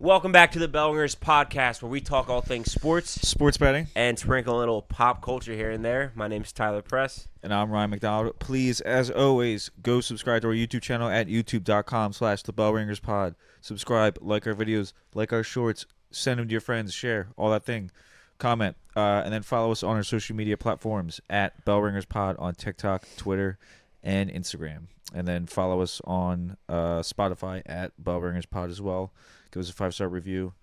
Welcome back to the Bell Ringers podcast, where we talk all things Sports betting. and sprinkle a little pop culture here and there. My name is Tyler Press. And I'm Ryan McDonald. Please, as always, go subscribe to our YouTube channel at youtube.com/thebellringerspod. Subscribe, like our videos, like our shorts, send them to your friends, share, all that thing. Comment, and then follow us on our social media platforms at bellringerspod on TikTok, Twitter, and Instagram. And then follow us on Spotify at bellringerspod as well. Give us a 5-star review.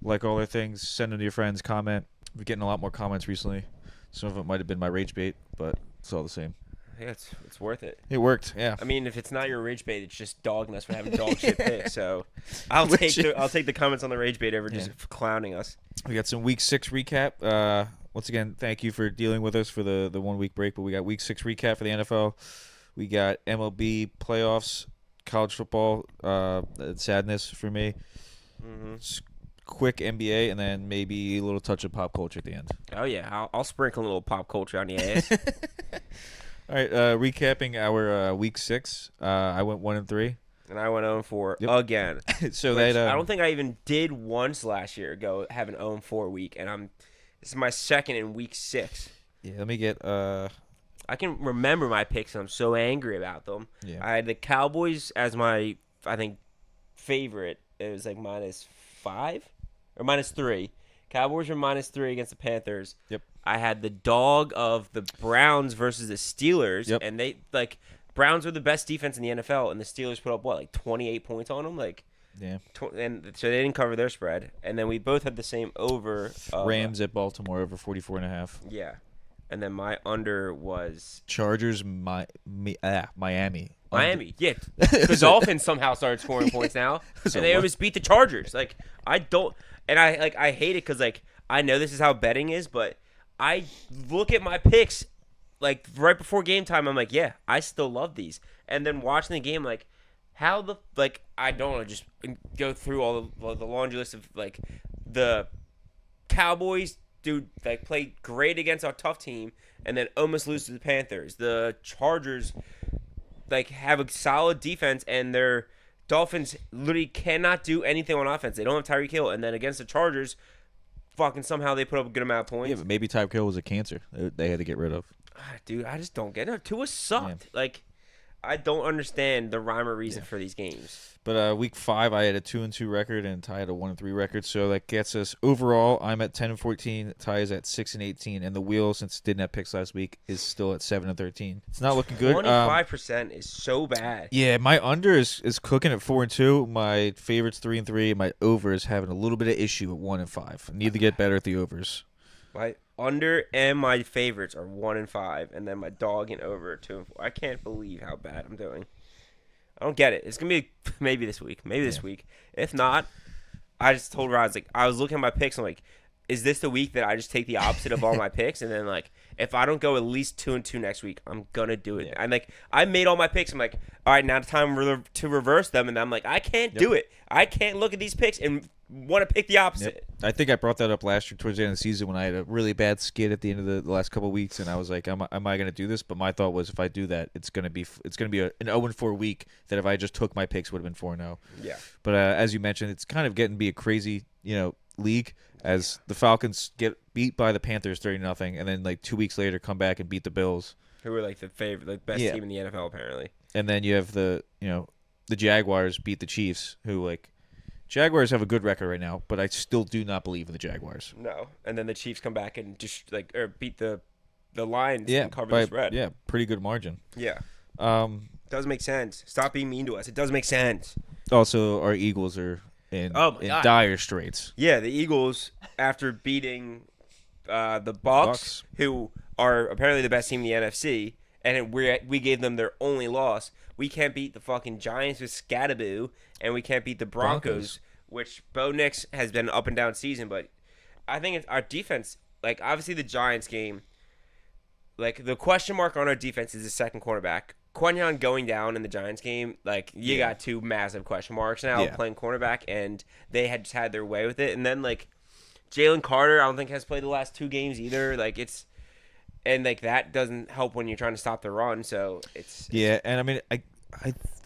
Like all our things, send them to your friends, comment. We're getting a lot more comments recently. Some of it might have been my rage bait, but it's all the same. Yeah, it's worth it. It worked, yeah. I mean, if it's not your rage bait, it's just dogging us for having dog shit picks. So I'll take the comments on the rage bait over just clowning us. We got some Week 6 recap. Once again, thank you for dealing with us for the 1 week break. But we got Week 6 recap for the NFL. We got MLB playoffs, college football. Sadness for me. Mm-hmm. Quick NBA, and then maybe a little touch of pop culture at the end. Oh yeah, I'll sprinkle a little pop culture on the ass. All right, recapping our Week 6. I went 1-3. And I went 0-4 again. So I that don't think I even did once last year go have an 0-4 week, and this is my second in Week 6. Yeah, let me get I can remember my picks, and I'm so angry about them. Yeah. I had the Cowboys as my, I think, favorite. It was like -5 or -3. Cowboys were -3 against the Panthers. Yep. I had the dog of the Browns versus the Steelers, Yep. and they Browns are the best defense in the NFL, and the Steelers put up 28 points on them, yeah. And so they didn't cover their spread. And then we both had the same over. Rams at Baltimore over 44.5. Yeah, and then my under was Chargers, Miami. Miami. Yeah, the Dolphins somehow started scoring points now, and they almost beat the Chargers. I hate it because I know this is how betting is, but I look at my picks right before game time. I'm like, yeah, I still love these, and then watching the game, how I don't want to just go through all the laundry list of the Cowboys. Dude, played great against a tough team, and then almost lose to the Panthers. The Chargers, have a solid defense, and their Dolphins literally cannot do anything on offense. They don't have Tyreek Hill, and then against the Chargers, fucking somehow they put up a good amount of points. Yeah, but maybe Tyreek Hill was a cancer they had to get rid of. Dude, I just don't get it. Tua sucked. Yeah. I don't understand the rhyme or reason for these games. But Week 5, I had a 2-2 record, and Ty had a 1-3 record. So that gets us overall. I'm at 10-14. Ty is at 6-18, and the wheel, since it didn't have picks last week, is still at 7-13. It's not looking good. 25% is so bad. Yeah, my under is cooking at 4-2. My favorites 3-3. My over is having a little bit of issue at 1-5. I need to get better at the overs. My under and my favorites are 1-5, and then my dog and over are 2-4. I can't believe how bad I'm doing. I don't get it. It's gonna be maybe this week. This week. If not, I just told Rod, I was looking at my picks. I'm like, is this the week that I just take the opposite of all my picks? And then if I don't go at least 2-2 next week, I'm gonna do it. Yeah. I made all my picks. I'm like, all right, now it's time to reverse them. And I'm like, I can't do it. I can't look at these picks and want to pick the opposite. Yep. I think I brought that up last year towards the end of the season when I had a really bad skid at the end of the last couple of weeks, and I was like, am I going to do this? But my thought was, if I do that, it's going to be an 0-4 week that if I just took my picks would have been 4-0. Yeah. But as you mentioned, it's kind of getting to be a crazy league as the Falcons get beat by the Panthers 30-0, and then 2 weeks later come back and beat the Bills, who were the favorite, best team in the NFL apparently. And then you have the Jaguars beat the Chiefs, who Jaguars have a good record right now, but I still do not believe in the Jaguars. No, and then the Chiefs come back and just beat the Lions and cover the spread. Yeah, pretty good margin. Yeah. Does make sense. Stop being mean to us. It does make sense. Also, our Eagles are in dire straits. Yeah, the Eagles, after beating the Bucks, who are apparently the best team in the NFC, and we gave them their only loss. We can't beat the fucking Giants with Scattaboo, and we can't beat the Broncos, which Bo Nix has been an up and down season. But I think it's our defense. Obviously the Giants game, the question mark on our defense is the second cornerback. Quentin going down in the Giants game, you got two massive question marks now playing cornerback, and they had just had their way with it. And then Jalen Carter, I don't think has played the last 2 games either. And that doesn't help when you're trying to stop the run. So it's and I mean,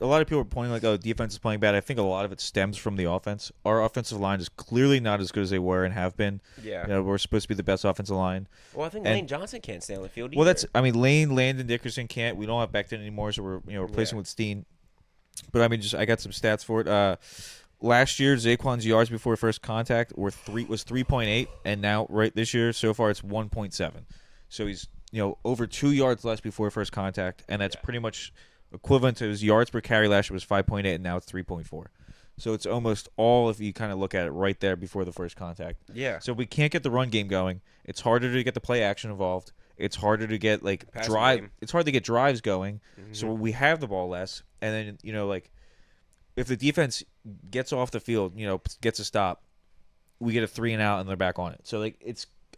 a lot of people are pointing like, oh, defense is playing bad. I think a lot of it stems from the offense. Our offensive line is clearly not as good as they were and have been. Yeah. You know, we're supposed to be the best offensive line. Well, I think Lane Johnson can't stay on the field either. Well, I mean, Lane, Landon, Dickerson can't. We don't have Becton anymore, so we're replacing with Steen. But I mean, I got some stats for it. Last year, Zaquan's yards before first contact was 3.8, and now this year so far it's 1.7. So he's over 2 yards less before first contact, and that's pretty much equivalent to his yards per carry last year was 5.8, and now it's 3.4. So it's almost all, if you kind of look at it, right there before the first contact. Yeah. So we can't get the run game going. It's harder to get the play action involved. It's harder to get drive. It's hard to get drives going. Mm-hmm. So we have the ball less, and then if the defense gets off the field, gets a stop, we get a 3 and out, and they're back on it. So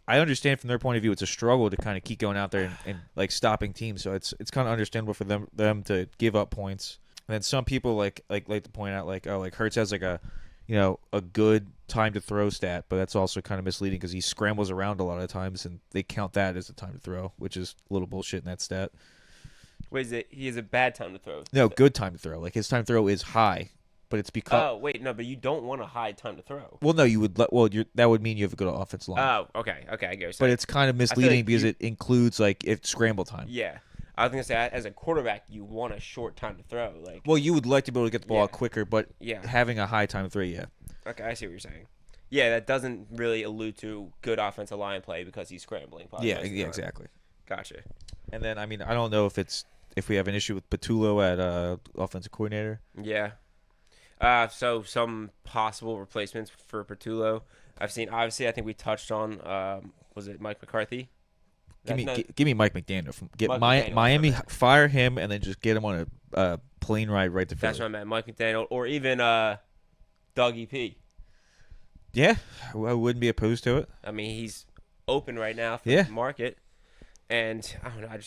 I understand from their point of view, it's a struggle to kind of keep going out there and stopping teams. So it's kind of understandable for them to give up points. And then some people like to point out Hurts has a good time to throw stat, but that's also kind of misleading because he scrambles around a lot of times, and they count that as a time to throw, which is a little bullshit in that stat. Wait, is it he has a bad time to throw? No, good time to throw. Like his time to throw is high, but it's because. Oh wait, no, but you don't want a high time to throw. Well, no, you would. That would mean you have a good offensive line. Oh, okay, I get what but it's kind of misleading because it includes scramble time. Yeah, I was gonna say as a quarterback, you want a short time to throw. Well, you would like to be able to get the ball out quicker, but having a high time to throw, Okay, I see what you're saying. Yeah, that doesn't really allude to good offensive line play because he's scrambling. Yeah, exactly. Gotcha. And then I don't know if we have an issue with Patullo at offensive coordinator. Yeah. So some possible replacements for Patullo. I've seen. Obviously, I think we touched on. Was it Mike McCarthy? Give me Mike McDaniel. Miami. Fire him and then just get him on a plane ride right to Philly. That's what I meant. Mike McDaniel or even Dougie P. Yeah, I wouldn't be opposed to it. I mean, he's open right now for the market, and I don't know.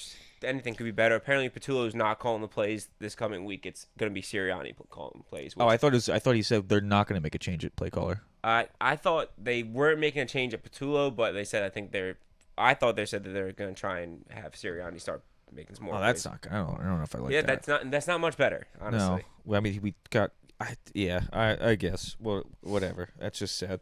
Anything could be better. Apparently, Patullo's not calling the plays this coming week. It's going to be Sirianni calling plays. I thought he said they're not going to make a change at play caller. I thought they weren't making a change at Patullo, but they said I thought they said that they're going to try and have Sirianni start making some more. Oh, that's not. I don't know if I like that. Yeah, that's not much better, honestly. No, well, I mean we got. I guess. Well, whatever. That's just sad.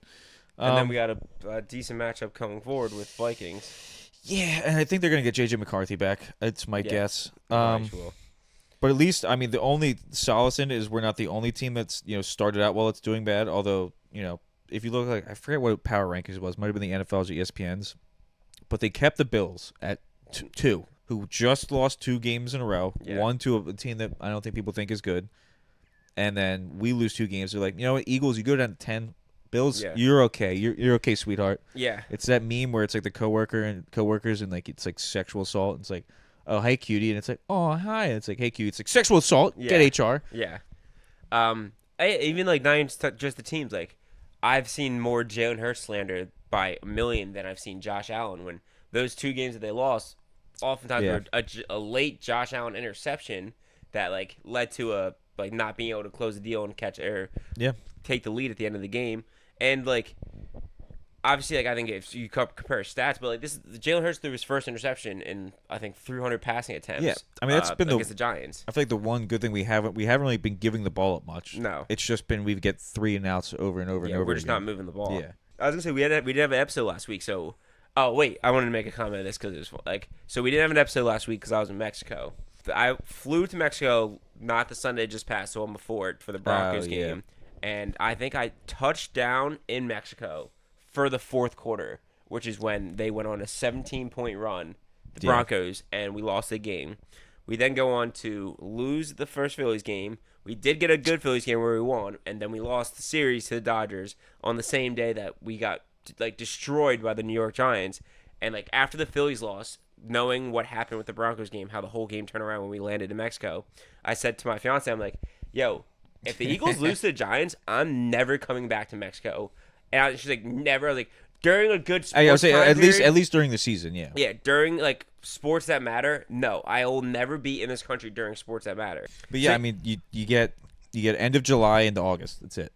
And then we got a decent matchup coming forward with Vikings. Yeah, and I think they're going to get J.J. McCarthy back. It's my guess. But at least, I mean, the only solace in it is we're not the only team that's started out well. It's doing bad. Although if you look I forget what power rankings it was. Might have been the NFL's or ESPN's, but they kept the Bills at 2, who just lost 2 games in a row. Yeah. One to a team that I don't think people think is good. And then we lose 2 games. They're like, what, Eagles, you go down to 10. Bills, you're okay. You're okay, sweetheart. Yeah. It's that meme where it's like the coworkers and it's like sexual assault. And it's like, oh, hey, cutie. And it's like, oh, hi. And it's like, hey, cutie. It's like sexual assault. Yeah. Get HR. Yeah. Even not even just the teams. I've seen more Jalen Hurts slander by a million than I've seen Josh Allen. When those 2 games that they lost, oftentimes were a late Josh Allen interception that led to not being able to close the deal and take the lead at the end of the game. And obviously, I think if you compare stats, but Jalen Hurts threw his first interception in I think 300 passing attempts. Yeah, I mean that's been against the Giants. I feel like the one good thing we haven't really been giving the ball up much. No, it's just been we get 3 and outs over and over and over. We're just again. not moving the ball. Yeah, I was gonna say we did have an episode last week. So, oh wait, I wanted to make a comment on this because it was so we didn't have an episode last week because I was in Mexico. I flew to Mexico not the Sunday just passed, so I'm before it for the Broncos game. And I think I touched down in Mexico for the 4th quarter, which is when they went on a 17-point run, the Broncos, and we lost the game. We then go on to lose the first Phillies game. We did get a good Phillies game where we won, and then we lost the series to the Dodgers on the same day that we got destroyed by the New York Giants. And after the Phillies lost, knowing what happened with the Broncos game, how the whole game turned around when we landed in Mexico, I said to my fiance, I'm like, yo, if the Eagles lose to the Giants, I'm never coming back to Mexico. And she's like, never. I was like, during a good sports I would say time at least during the season, yeah. Yeah, during sports that matter, no, I will never be in this country during sports that matter. But yeah, I mean, you get end of July into August. That's it.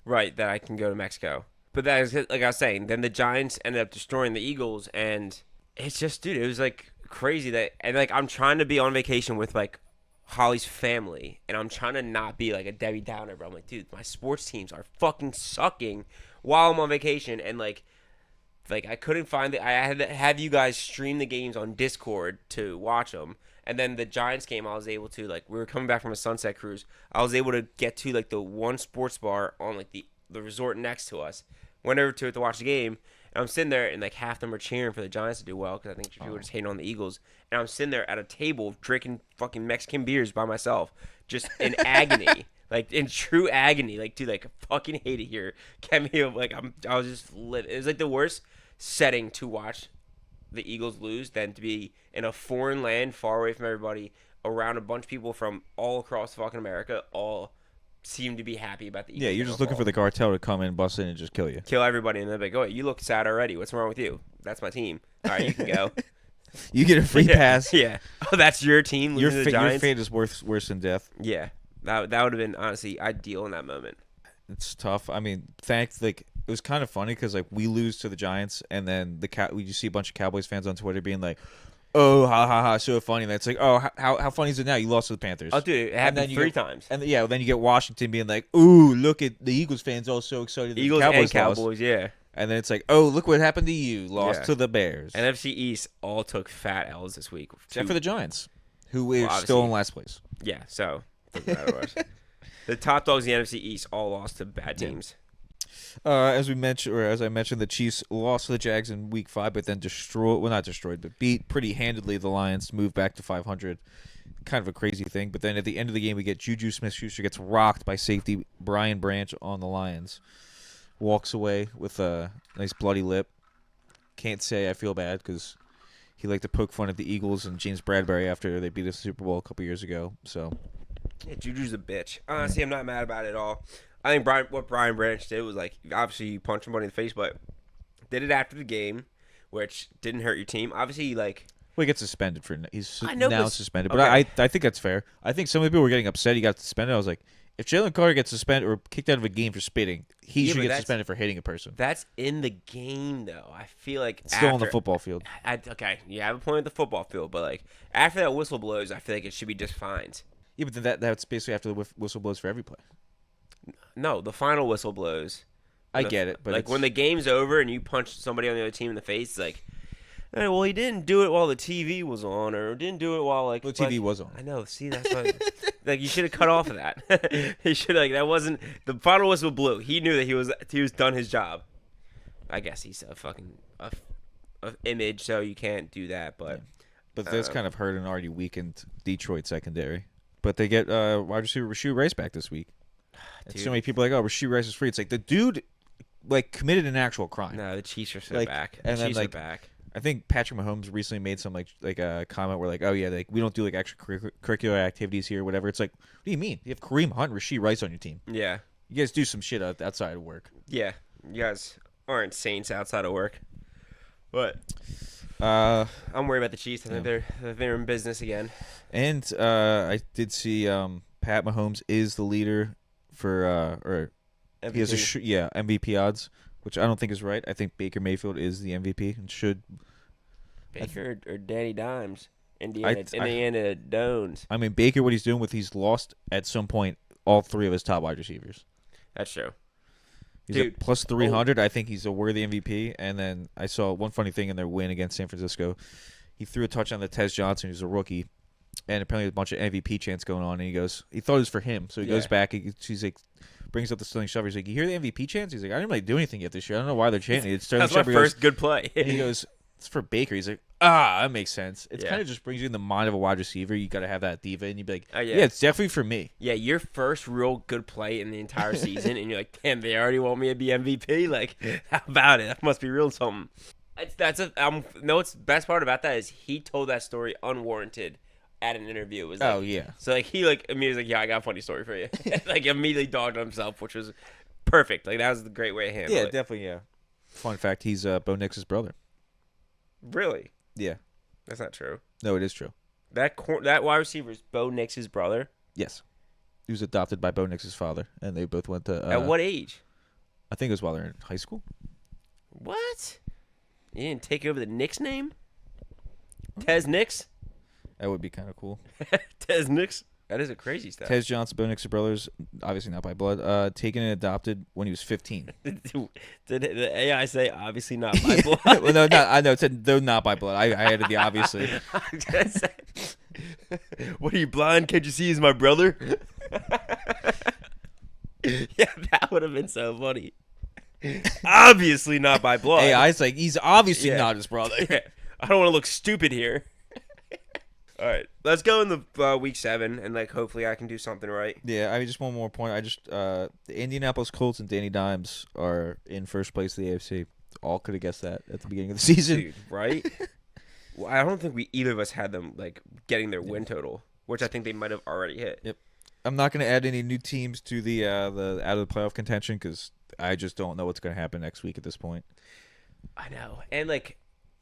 Right, that I can go to Mexico. But that is like I was saying. Then the Giants ended up destroying the Eagles, and it's just, dude, it was crazy that, and I'm trying to be on vacation with Holly's family, and I'm trying to not be like a Debbie Downer, but I'm like, dude, my sports teams are fucking sucking while I'm on vacation, and like I couldn't find it. I had to have you guys stream the games on Discord to watch them. And then the Giants game, I was able to, like, we were coming back from a sunset cruise. I was able to get to, like, the one sports bar on, like, the resort next to us. Went over to it to watch the game. And I'm sitting there, and, like, half them are cheering for the Giants to do well because I think people were just hating on the Eagles. And I'm sitting there at a table drinking fucking Mexican beers by myself, just in agony. Like, in true agony. Like, dude, like, I fucking hate it here. Get me, like, I was just living. It was, like, the worst setting to watch the Eagles lose than to be in a foreign land, far away from everybody, around a bunch of people from all across fucking America, all seem to be happy about the Eagles. Yeah, you're just looking for the cartel to come in, bust in, and just kill you. Kill everybody, and they're like, oh, you look sad already. What's wrong with you? That's my team. All right, you can go. You get a free pass. Yeah. Oh, that's your team losing to the Giants? Your fate is worse than death. Yeah. That would have been, honestly, ideal in that moment. It's tough. I mean, it was kind of funny because, like, we lose to the Giants, and then we just see a bunch of Cowboys fans on Twitter being like, oh, ha, ha, ha, so funny. And it's like, oh, how funny is it now? You lost to the Panthers. Oh, dude, it happened three times. And then you get Washington being like, ooh, look at the Eagles fans all so excited that Eagles the Cowboys and Cowboys, lost. Yeah. And then it's like, oh, look what happened to you. Lost to the Bears. NFC East all took fat L's this week. Except for the Giants, who are still in last place. Yeah, so doesn't matter what. The top dogs in the NFC East all lost to bad teams. As I mentioned, the Chiefs lost to the Jags in Week 5, but then beat pretty handedly the Lions to move back to 500. Kind of a crazy thing. But then at the end of the game, we get Juju Smith-Schuster gets rocked by safety Brian Branch on the Lions. Walks away with a nice bloody lip. Can't say I feel bad because he liked to poke fun at the Eagles and James Bradbury after they beat the Super Bowl a couple years ago. So. Yeah, Juju's a bitch. Honestly, I'm not mad about it at all. I think what Brian Branch did was, like, obviously you punch somebody in the face, but did it after the game, which didn't hurt your team. Obviously, like... Well, he gets suspended for... He's suspended, but okay. I think that's fair. I think some people were getting upset he got suspended. I was like, if Jalen Carter gets suspended or kicked out of a game for spitting, he should get suspended for hitting a person. That's in the game, though. I feel like it's still on the football field. Okay, you have a point with the football field, but, like, after that whistle blows, I feel like it should be just fines. Yeah, but then that's basically after the whistle blows for every play. No, the final whistle blows. I get it, but like when the game's over and you punch somebody on the other team in the face, it's like, hey, well, he didn't do it while the TV was on, or didn't do it while like the TV was on. I know. See, that's what, like you should have cut off of that. He should that wasn't the final whistle blew. He knew that he was done his job. I guess he's a fucking image, so you can't do that. But that's kind of hurt an already weakened Detroit secondary. But they get wide receiver Rashee Rice back this week. And so many people are like, oh, Rashee Rice is free. It's like the dude committed an actual crime. No, the Chiefs are so back. And then are back. I think Patrick Mahomes recently made some like a comment where like, oh yeah, like we don't do like extracurricular activities here, or whatever. It's like, what do you mean? You have Kareem Hunt, Rashee Rice on your team. Yeah. You guys do some shit outside of work. Yeah. You guys aren't saints outside of work. But I'm worried about the Chiefs. I think they're in business again. And I did see Pat Mahomes is the leader for MVP. He has MVP odds, which I don't think is right. I think Baker Mayfield is the MVP and should. Baker or Danny Dimes, Indiana Jones. I mean, Baker, what he's lost at some point all three of his top wide receivers. That's true. He's at plus 300. I think he's a worthy MVP. And then I saw one funny thing in their win against San Francisco. He threw a touchdown to Tez Johnson, who's a rookie, and apparently there's a bunch of MVP chants going on. And he thought it was for him, so he goes back. He's like, brings up the Sterling Shepard. He's like, you hear the MVP chants? He's like, I didn't really do anything yet this year. I don't know why they're chanting. It's Sterling Shepard. That's my first good play. And he goes, it's for Baker. He's like, that makes sense. It kind of just brings you in the mind of a wide receiver. You got to have that diva, and you'd be like, yeah, it's definitely for me. Yeah, your first real good play in the entire season, and you're like, damn, they already want me to be MVP? Like, how about it? That must be real something. What's the best part about that is he told that story unwarranted at an interview. It was like, so like he immediately was like, yeah, I got a funny story for you. Like immediately dogged on himself, which was perfect. Like that was the great way to handle it. Yeah, definitely. Yeah. Fun fact: he's Bo Nix's brother. Really? Yeah. That's not true. No, it is true. That wide receiver is Bo Nix's brother. Yes. He was adopted by Bo Nix's father, and they both went to. At what age? I think it was while they're in high school. What? You didn't take over the Knicks name? Tez Nix? That would be kind of cool. Tez Nix? That is a crazy stat. Tez Johnson, Bo Nix's brothers, obviously not by blood, taken and adopted when he was 15. Did the AI say obviously not by blood? Well, no, I know it said they're not by blood. I added the obviously. What are you, blind? Can't you see he's my brother? Yeah, that would have been so funny. Obviously not by blood. AI's like, he's obviously not his brother. Yeah. I don't want to look stupid here. All right, let's go in the week 7, and like hopefully I can do something right. Yeah, I mean, just one more point. The Indianapolis Colts and Danny Dimes are in first place of the AFC. All could have guessed that at the beginning of the season, dude, right? Well, I don't think either of us had them like getting their win total, which I think they might have already hit. Yep. I'm not going to add any new teams to the out of the playoff contention because I just don't know what's going to happen next week at this point. I know, and like.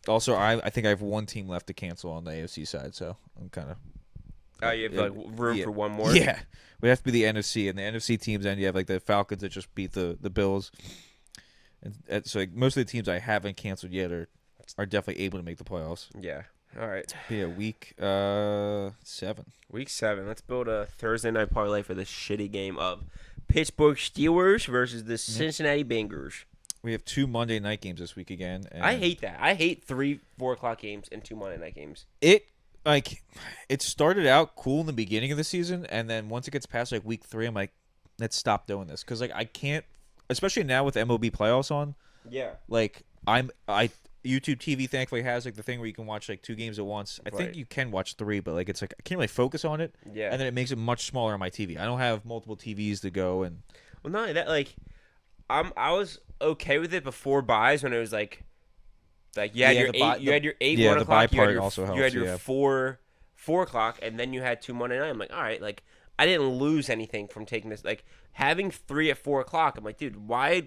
Also, I think I have one team left to cancel on the AFC side, so I'm kind of. Oh, you have like room for one more. Yeah, we have to be the NFC, and the NFC teams, and you have like the Falcons that just beat the Bills, and so like, most of the teams I haven't canceled yet are definitely able to make the playoffs. Yeah. All right. Yeah, week 7. Week 7. Let's build a Thursday night parlay for this shitty game of Pittsburgh Steelers versus the Cincinnati Bengals. We have 2 Monday night games this week again. And I hate that. I hate 3 4:00 games and 2 Monday night games. It started out cool in the beginning of the season, and then once it gets past like week 3, I'm like, let's stop doing this because like I can't, especially now with MLB playoffs on. Yeah. Like YouTube TV thankfully has like the thing where you can watch like 2 games at once. I think you can watch 3, but like it's like I can't really focus on it. Yeah. And then it makes it much smaller on my TV. I don't have multiple TVs to go and. Well, not only that, like I was okay with it before buys when it was like you had your 8 1 the buy o'clock, part also helps. You had your 4 o'clock, and then you had 2 Monday night. I'm like, all right, like I didn't lose anything from taking this. Like having 3 at 4 o'clock, I'm like, dude, why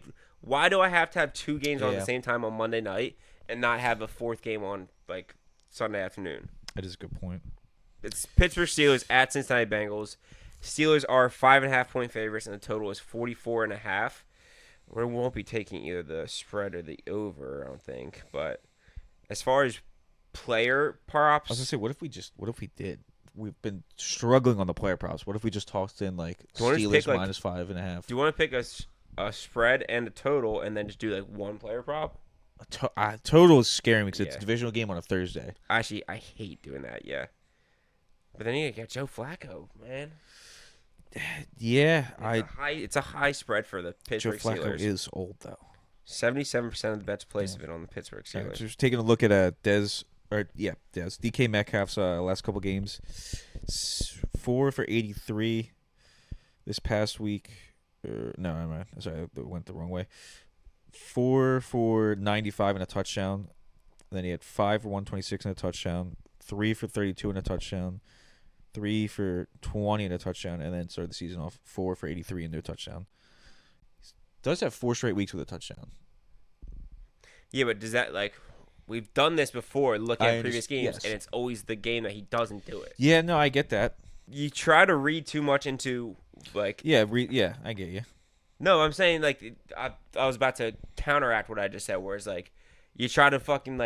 do I have to have 2 games on at the same time on Monday night and not have a 4th game on like Sunday afternoon? That is a good point. It's Pittsburgh Steelers at Cincinnati Bengals. Steelers are 5.5 point favorites, and the total is 44.5. We won't be taking either the spread or the over, I don't think. But as far as player props, I was gonna say, what if we did? We've been struggling on the player props. What if we just tossed in like Steelers minus 5.5? Do you want to pick a spread and a total, and then just do like one player prop? Total is scaring me because it's a divisional game on a Thursday. Actually, I hate doing that. Yeah, but then you got Joe Flacco, man. Yeah, it's a high spread for the Pittsburgh Joe Flacco Steelers. is old though. 77% of the bets placed have been on the Pittsburgh Steelers. Just taking a look at DK Metcalf's last couple games, 4 for 83 this past week. No, never mind. Sorry, I went the wrong way. 4 for 95 and a touchdown. Then he had 5 for 126 and a touchdown. 3 for 32 and a touchdown. 3 for 20 and a touchdown, and then started the season off 4 for 83 and a touchdown. He does have 4 straight weeks with a touchdown. Yeah, but does that we've done this before, looking at previous games, and it's always the game that he doesn't do it. Yeah, no, I get that. You try to read too much into I get you. No, I'm saying I was about to counteract what I just said, where it's you try to fucking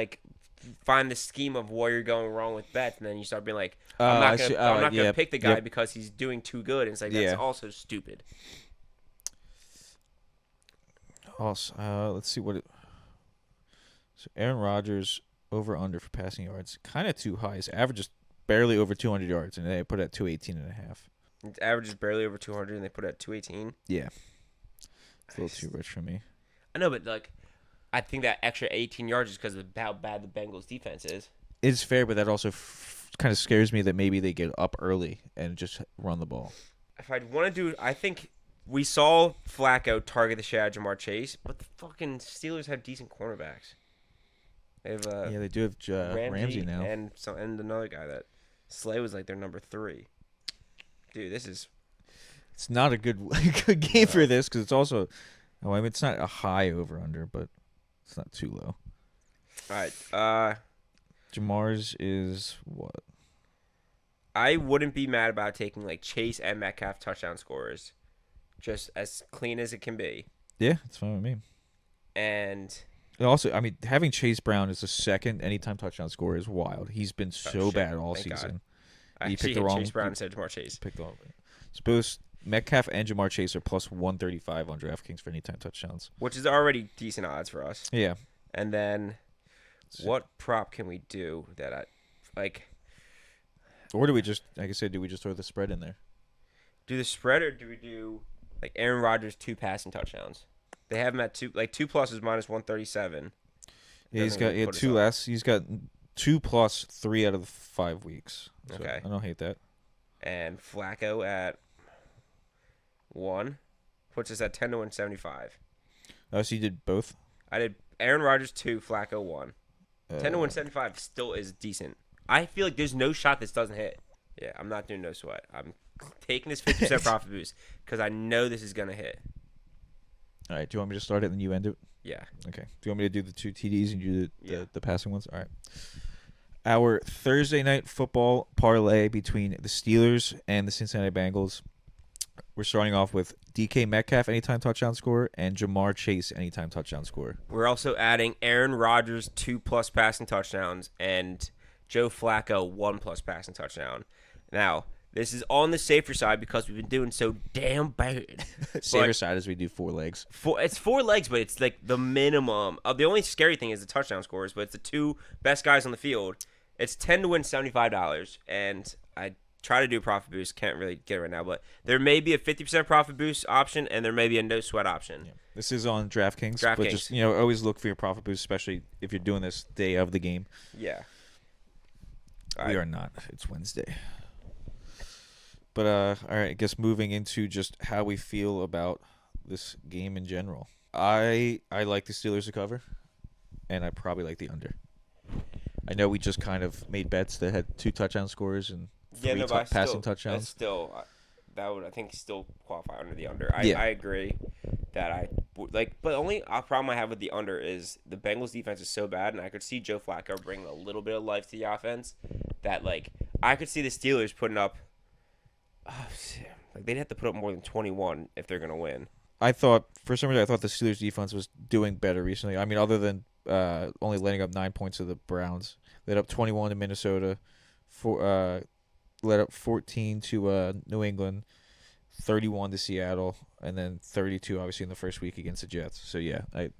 find the scheme of where you're going wrong with bets, and then you start being like, I'm not gonna pick the guy because he's doing too good. And it's that's also stupid. Also, let's see so Aaron Rodgers over under for passing yards, kind of too high. His average is barely over 200 yards, and they put it at 218.5. His average is barely over 200, and they put it at 218. Yeah, it's a little too rich for me. I know, but I think that extra 18 yards is because of how bad the Bengals defense is. It's fair, but that also kind of scares me that maybe they get up early and just run the ball. If I'd want to do, I think we saw Flacco target the shit out of Jamar Chase, but the fucking Steelers have decent cornerbacks. They have they do have Ramsey now, and another guy that Slay was their number 3. Dude, it's not a good game for this because it's also, it's not a high over under, but it's not too low. All right. Jamar's is what? I wouldn't be mad about taking Chase and Metcalf touchdown scorers, just as clean as it can be. Yeah, it's fine with me. And also, having Chase Brown as a second anytime touchdown scorer is wild. He's been so bad all season. I You actually picked the hit wrong. Chase Brown instead of Jamar Chase. Picked the wrong. It's both Metcalf and Jamar Chase are plus 135 on DraftKings for anytime touchdowns. Which is already decent odds for us. Yeah. And then, what prop can we do that I like? Or do we just, like I said, do we just throw the spread in there? Do the spread, or do we do like Aaron Rodgers 2 passing touchdowns? They have him at 2. Like 2+ is minus 137. Yeah, he had 2 less. He's got 2 plus 3 out of the 5 weeks. So Okay. I don't hate that. And Flacco at 1, puts us at 10 to 175. Oh, so you did both? I did Aaron Rodgers 2, Flacco 1. 10 to 175 still is decent. I feel like there's no shot this doesn't hit. Yeah, I'm not doing no sweat. I'm taking this 50% profit boost because I know this is gonna hit. All right. Do you want me to start it and then you end it? Yeah. Okay. Do you want me to do the 2 TDs and you do the passing ones? All right. Our Thursday night football parlay between the Steelers and the Cincinnati Bengals. We're starting off with DK Metcalf anytime touchdown score and Jamar Chase anytime touchdown score. We're also adding Aaron Rodgers 2+ passing touchdowns and Joe Flacco 1+ passing touchdown. Now, this is on the safer side because we've been doing so damn bad. Safer side as we do 4 legs. It's 4 legs, but it's like the minimum. The only scary thing is the touchdown scores, but it's the 2 best guys on the field. It's 10 to win $75, and I try to do a profit boost. Can't really get it right now, but there may be a 50% profit boost option, and there may be a no sweat option. Yeah. This is on DraftKings, but DraftKings. just always look for your profit boost, especially if you're doing this day of the game. Yeah. We are not. It's Wednesday. But all right, I guess moving into just how we feel about this game in general. I like the Steelers to cover, and I probably like the under. I know we just kind of made bets that had 2 touchdown scores and 3 passing touchdowns. That would, I think, still qualify under the under. I agree that but the only problem I have with the under is the Bengals defense is so bad, and I could see Joe Flacco bringing a little bit of life to the offense. That I could see the Steelers putting up. They'd have to put up more than 21 if they're gonna win. For some reason I thought the Steelers defense was doing better recently. I mean, other than only letting up 9 points to the Browns, led up 21 to Minnesota, led up 14 to New England, 31 to Seattle, and then 32 obviously in the first week against the Jets. So yeah, they're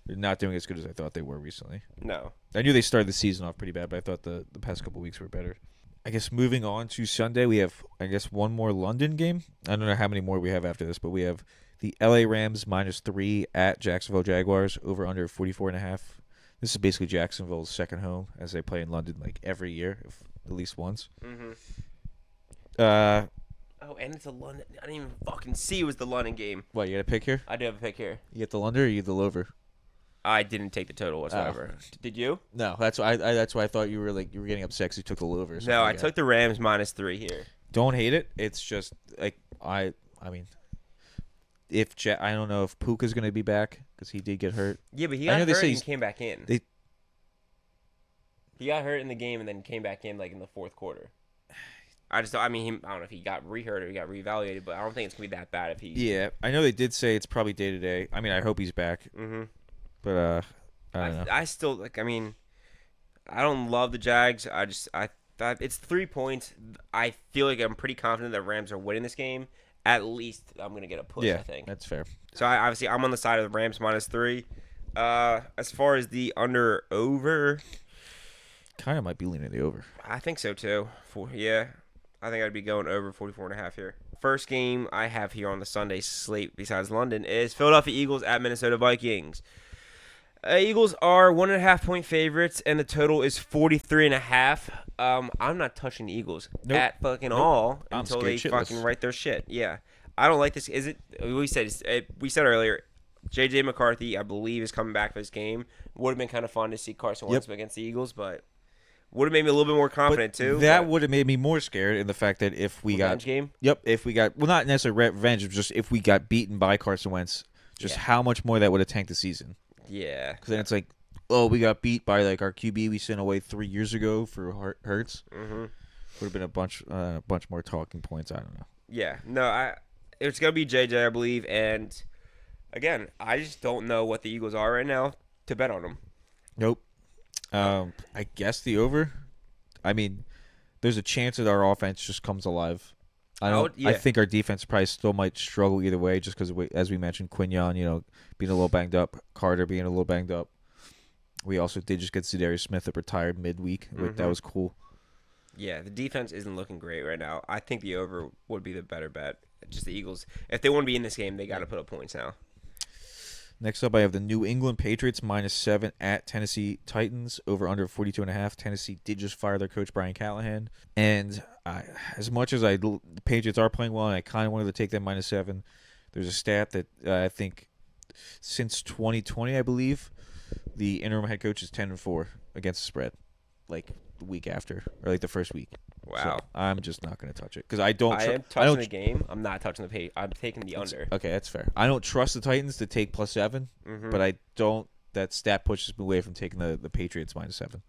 not doing as good as I thought they were recently. No, I knew they started the season off pretty bad, but I thought the past couple weeks were better. I guess moving on to Sunday, we have, one more London game. I don't know how many more we have after this, but we have the LA Rams -3 at Jacksonville Jaguars, over under 44.5. This is basically Jacksonville's second home, as they play in London every year, at least once. Mm-hmm. And it's a London. I didn't even fucking see it was the London game. What, you got a pick here? I do have a pick here. You get the London or you get the Lover? I didn't take the total whatsoever. Did you? No, that's why I thought you were getting upset because you took the Lover. No, I took the Rams -3 here. Don't hate it. It's just I mean, I don't know if Puka's going to be back because he did get hurt. Yeah, but he got hurt and came back in. He got hurt in the game and then came back in in the fourth quarter. I don't know if he got re-hurt or he got reevaluated, but I don't think it's going to be that bad if he... Yeah, I know they did say it's probably day-to-day. I mean, I hope he's back. Mm-hmm. But, I don't know. I still, I don't love the Jags. It's 3 points. I feel like I'm pretty confident that Rams are winning this game. At least I'm going to get a push, I think. That's fair. So, I'm on the side of the Rams -3. As far as the under-over... Kind of might be leaning the over. I think so, too. I think I'd be going over 44.5 here. First game I have here on the Sunday slate besides London is Philadelphia Eagles at Minnesota Vikings. Eagles are 1.5-point favorites, and the total is 43.5. I'm not touching the Eagles at fucking all until they fucking write their shit. Yeah, I don't like this. We said earlier, J.J. McCarthy, I believe, is coming back for this game. Would have been kind of fun to see Carson Wentz against the Eagles, but would have made me a little bit more confident too. That would have made me more scared in the fact that if we got game. Yep, if we got not necessarily revenge, just if we got beaten by Carson Wentz, how much more that would have tanked the season. Yeah, because then it's we got beat by our QB we sent away 3 years ago for Hurts. Mm-hmm. Would have been a bunch more talking points. I don't know. Yeah, no, it's gonna be JJ, I believe, and again, I just don't know what the Eagles are right now to bet on them. Nope. I guess the over. I mean, there's a chance that our offense just comes alive. I think our defense probably still might struggle either way, just because, as we mentioned, Quignon, being a little banged up, Carter being a little banged up. We also did just get Zadarius Smith that retired midweek. That was cool. Yeah, the defense isn't looking great right now. I think the over would be the better bet. Just the Eagles, if they want to be in this game, they got to put up points now. Next up, I have the New England Patriots -7 at Tennessee Titans, over under 42.5. Tennessee did just fire their coach, Brian Callahan. And as much as the Patriots are playing well, and I kind of wanted to take them -7, there's a stat that I think since 2020, I believe, the interim head coach is 10-4 against the spread, like the week after, or like the first week. Wow. So I'm just not going to touch it because I am touching the game. I'm not touching the pay. I'm taking the under. Okay, that's fair. I don't trust the Titans to take +7, but I don't. That stat pushes me away from taking the Patriots -7.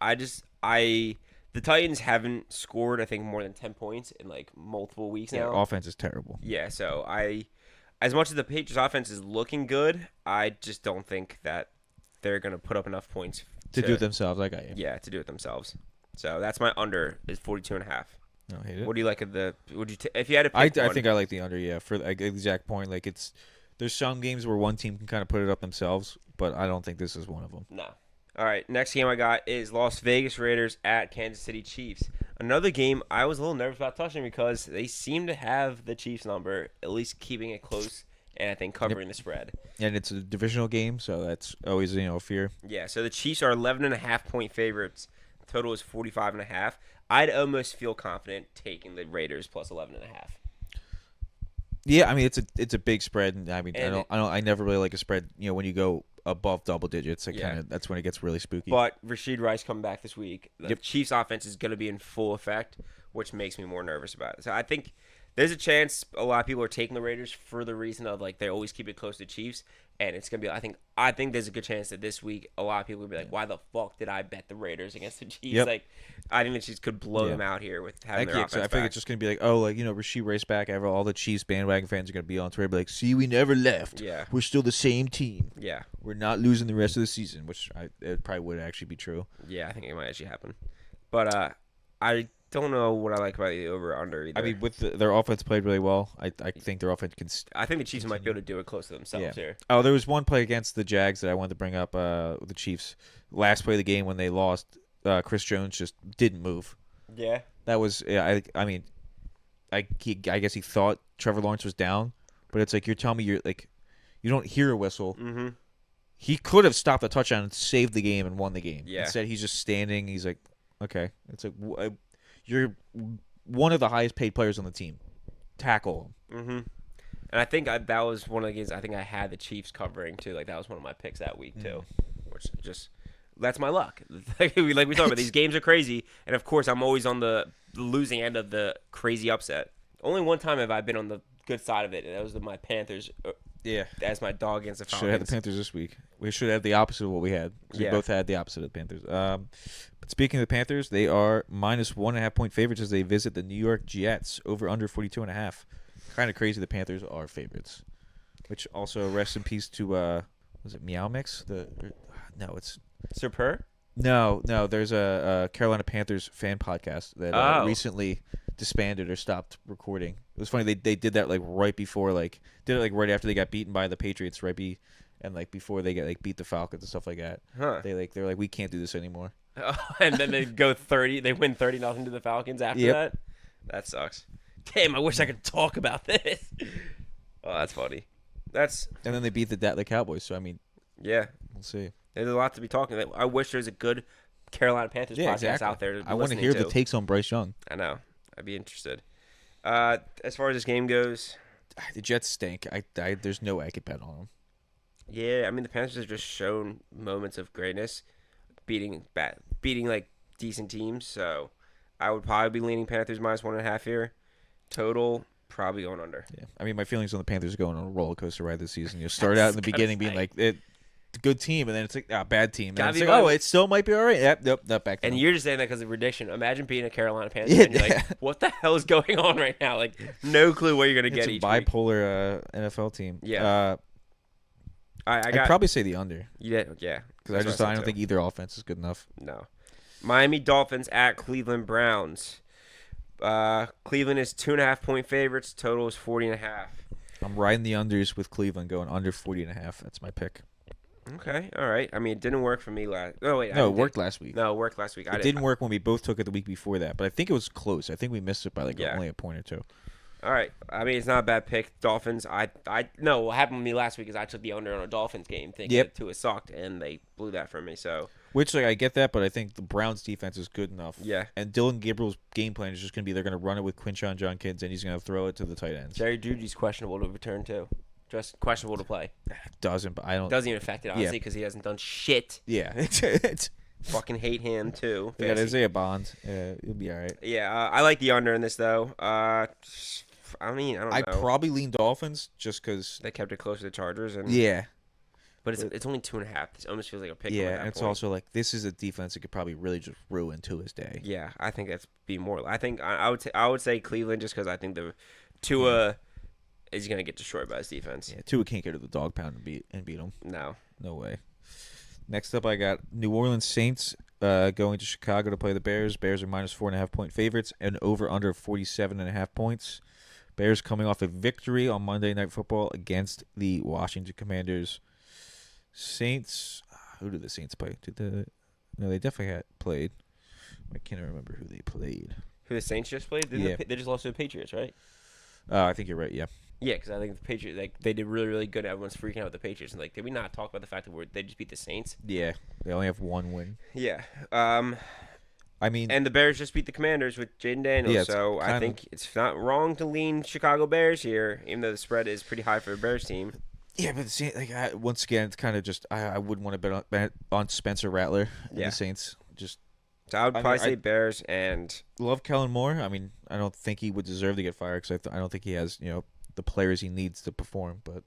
The Titans haven't scored, I think, more than 10 points in like multiple weeks now. Offense is terrible. Yeah, so as much as the Patriots offense is looking good, I just don't think that they're going to put up enough points to do it themselves. I got you. Yeah, to do it themselves. So that's my under is 42.5. I don't hate it. What do you like of the? If you had to pick I think I like the under. Yeah, for the exact point. Like there's some games where one team can kind of put it up themselves, but I don't think this is one of them. No. All right, next game I got is Las Vegas Raiders at Kansas City Chiefs. Another game I was a little nervous about touching because they seem to have the Chiefs number, at least keeping it close, and I think covering the spread. And it's a divisional game, so that's always a fear. Yeah, so the Chiefs are 11.5-point favorites. Total is 45.5. I'd almost feel confident taking the Raiders plus 11.5. Yeah, I mean it's a big spread, and I never really like a spread. When you go above double digits, that's when it gets really spooky. But Rashid Rice coming back this week. The Chiefs offense is going to be in full effect, which makes me more nervous about it. So I think there's a chance a lot of people are taking the Raiders for the reason of like they always keep it close to Chiefs, and it's gonna be. I think there's a good chance that this week a lot of people will be like, "Why the fuck did I bet the Raiders against the Chiefs?" Yep. Like, I think the Chiefs could blow them out here with having their offense I think it's just gonna be like, Rashid Rice back. All the Chiefs bandwagon fans are gonna be on Twitter, be like, "See, we never left. Yeah, we're still the same team. Yeah, we're not losing the rest of the season," which it probably would actually be true. Yeah, I think it might actually happen, but I don't know what I like about the over under either. I mean, with their offense played really well. I think their offense can. I think the Chiefs might be able to do it close to themselves here. Oh, there was one play against the Jags that I wanted to bring up. With the Chiefs, last play of the game when they lost, Chris Jones just didn't move. Yeah, that was. Yeah, I guess he thought Trevor Lawrence was down, but it's like you're telling me you don't hear a whistle. Mm-hmm. He could have stopped the touchdown and saved the game and won the game. Yeah. Instead, he's just standing. He's like, okay, it's like. You're one of the highest paid players on the team. Tackle him. Mm-hmm. And I think that was one of the games I think I had the Chiefs covering too. Like that was one of my picks that week too. Which just that's my luck. Like we talked about, these games are crazy, and of course I'm always on the losing end of the crazy upset. Only one time have I been on the good side of it, and that was my Panthers. Yeah, as my dog against the Falcons. Should have had the Panthers this week. We should have the opposite of what we had. We both had the opposite of the Panthers. But speaking of the Panthers, they are -1.5-point favorites as they visit the New York Jets, over under 42.5. Kind of crazy the Panthers are favorites. Which also, rest in peace to was it Meow Mix? No, it's Sir Purr? No. There's a Carolina Panthers fan podcast that recently disbanded or stopped recording. It was funny they did that right before right after they got beaten by the Patriots and before they get beat the Falcons and stuff like that. Huh. They're like, we can't do this anymore. Oh, and then they go 30. They win 30-0 to the Falcons after that. That sucks. Damn, I wish I could talk about this. Oh, that's funny. And then they beat the Cowboys. So I mean, yeah, we'll see. There's a lot to be talking about. I wish there's a good Carolina Panthers podcast out there. I want to hear the takes on Bryce Young. I know. I'd be interested. As far as this game goes, the Jets stink. There's no way I could bet on them. Yeah, I mean the Panthers have just shown moments of greatness, beating decent teams. So I would probably be leaning Panthers -1.5 here. Total probably going under. Yeah, I mean my feelings on the Panthers are going on a roller coaster ride this season. You start out in the beginning being like good team, and then it's like bad team. And it's like, it still might be all right. Yep, back. And you're just saying that because of prediction. Imagine being a Carolina Panthers and you're like, what the hell is going on right now? Like, no clue where you're gonna get each bipolar NFL team. Yeah. I'd probably say the under. Yeah. Because I don't think either offense is good enough. No. Miami Dolphins at Cleveland Browns. Cleveland is 2.5-point favorites. Total is 40.5. I'm riding the unders with Cleveland, going under 40.5. That's my pick. Okay, all right. I mean, it didn't work for me last. Oh wait, No, it worked last week. No, it worked last week. It didn't work when we both took it the week before that, but I think it was close. I think we missed it by only a point or two. All right. I mean, it's not a bad pick. Dolphins. No. What happened with me last week is I took the under on a Dolphins game, thinking that Tua sucked, and they blew that for me. So. Which I get that, but I think the Browns' defense is good enough. Yeah. And Dylan Gabriel's game plan is just going to be they're going to run it with Quinshon Judkins, and he's going to throw it to the tight ends. Jerry Judy's questionable to return too. Just questionable to play. Doesn't even affect it honestly because he hasn't done shit. Yeah, it's fucking hate him too. They got Isaiah Bond. He'll be all right. Yeah, I like the under in this though. I don't know. I probably lean Dolphins just because they kept it close to the Chargers and but it's only 2.5. It almost feels like a pick. Yeah, and it's also like this is a defense that could probably really just ruin Tua's day. Yeah, I think that's be more. I think I would say Cleveland just because I think the Tua. Is going to get destroyed by his defense. Yeah, Tua can't get to the dog pound and beat him. No way. Next up, I got New Orleans Saints going to Chicago to play the Bears. Bears are minus 4.5-point favorites and over under 47.5 points. Bears coming off a victory on Monday Night Football against the Washington Commanders. Saints. Who did the Saints play? No, they definitely had played. I can't remember who they played. Who the Saints just played? They just lost to the Patriots, right? I think you're right. Yeah. Yeah, because I think the Patriots, they did really, really good. Everyone's freaking out with the Patriots. And, did we not talk about the fact that they just beat the Saints? Yeah, they only have one win. Yeah. I mean... And the Bears just beat the Commanders with Jaden Daniels, yeah, so I think it's not wrong to lean Chicago Bears here, even though the spread is pretty high for the Bears team. Yeah, but once again, it's kind of just... I wouldn't want to bet on Spencer Rattler and the Saints. So I would probably say Bears and... Love Kellen Moore. I mean, I don't think he would deserve to get fired because I don't think he has, the players he needs to perform, but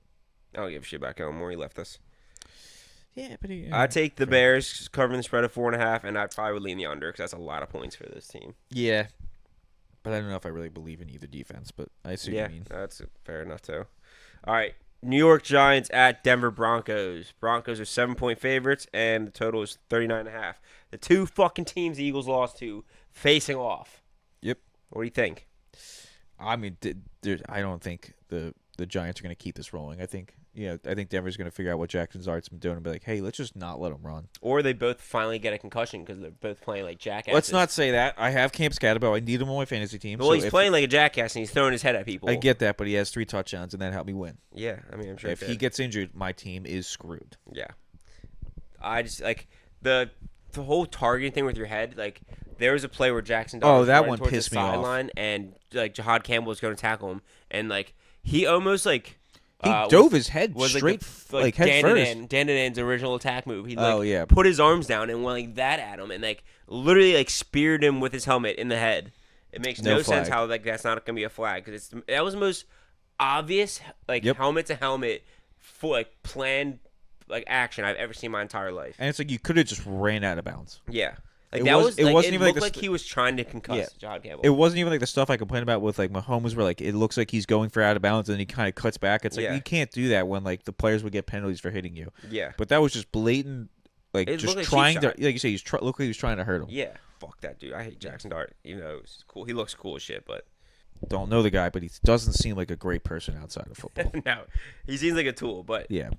I don't give a shit about Kellen Moore. He left us. Yeah, but I take the Bears covering the spread of 4.5, and I probably would lean the under because that's a lot of points for this team. Yeah, but I don't know if I really believe in either defense. But I see what you mean. That's fair enough too. All right, New York Giants at Denver Broncos. Broncos are 7-point favorites, and the total is 39.5. The two fucking teams the Eagles lost to facing off. Yep. What do you think? I mean, I don't think the Giants are going to keep this rolling. I think Denver's going to figure out what Jackson Dart's been doing and be like, hey, let's just not let him run. Or they both finally get a concussion because they're both playing like jackasses. Let's not say that. I have Camp Scatterbo. I need him on my fantasy team. Well, he's playing like a jackass and he's throwing his head at people. I get that, but he has 3 touchdowns and that helped me win. Yeah, I mean, I'm sure if he gets injured, my team is screwed. Yeah. I just, the whole targeting thing with your head, there was a play where Jackson Dart was that one towards pissed the me off. Sideline, and Jahad Campbell was going to tackle him, and he almost he dove his head straight head first. Dan Dan's original attack move. He put his arms down and went that at him, and literally speared him with his helmet in the head. It makes no sense how that's not going to be a flag because that was the most obvious helmet to helmet for planned action I've ever seen in my entire life. And it's you could have just ran out of bounds. Yeah. It wasn't even like he was trying to concuss Jahad Campbell. It wasn't even the stuff I complained about with Mahomes where it looks like he's going for out of bounds and then he kind of cuts back. It's you can't do that when the players would get penalties for hitting you. Yeah. But that was just blatant just trying to you say look like he was trying to hurt him. Yeah. Fuck that dude. I hate Jackson Dart. Even though it's cool. He looks cool as shit, but don't know the guy, but he doesn't seem like a great person outside of football. No. He seems like a tool, but yeah.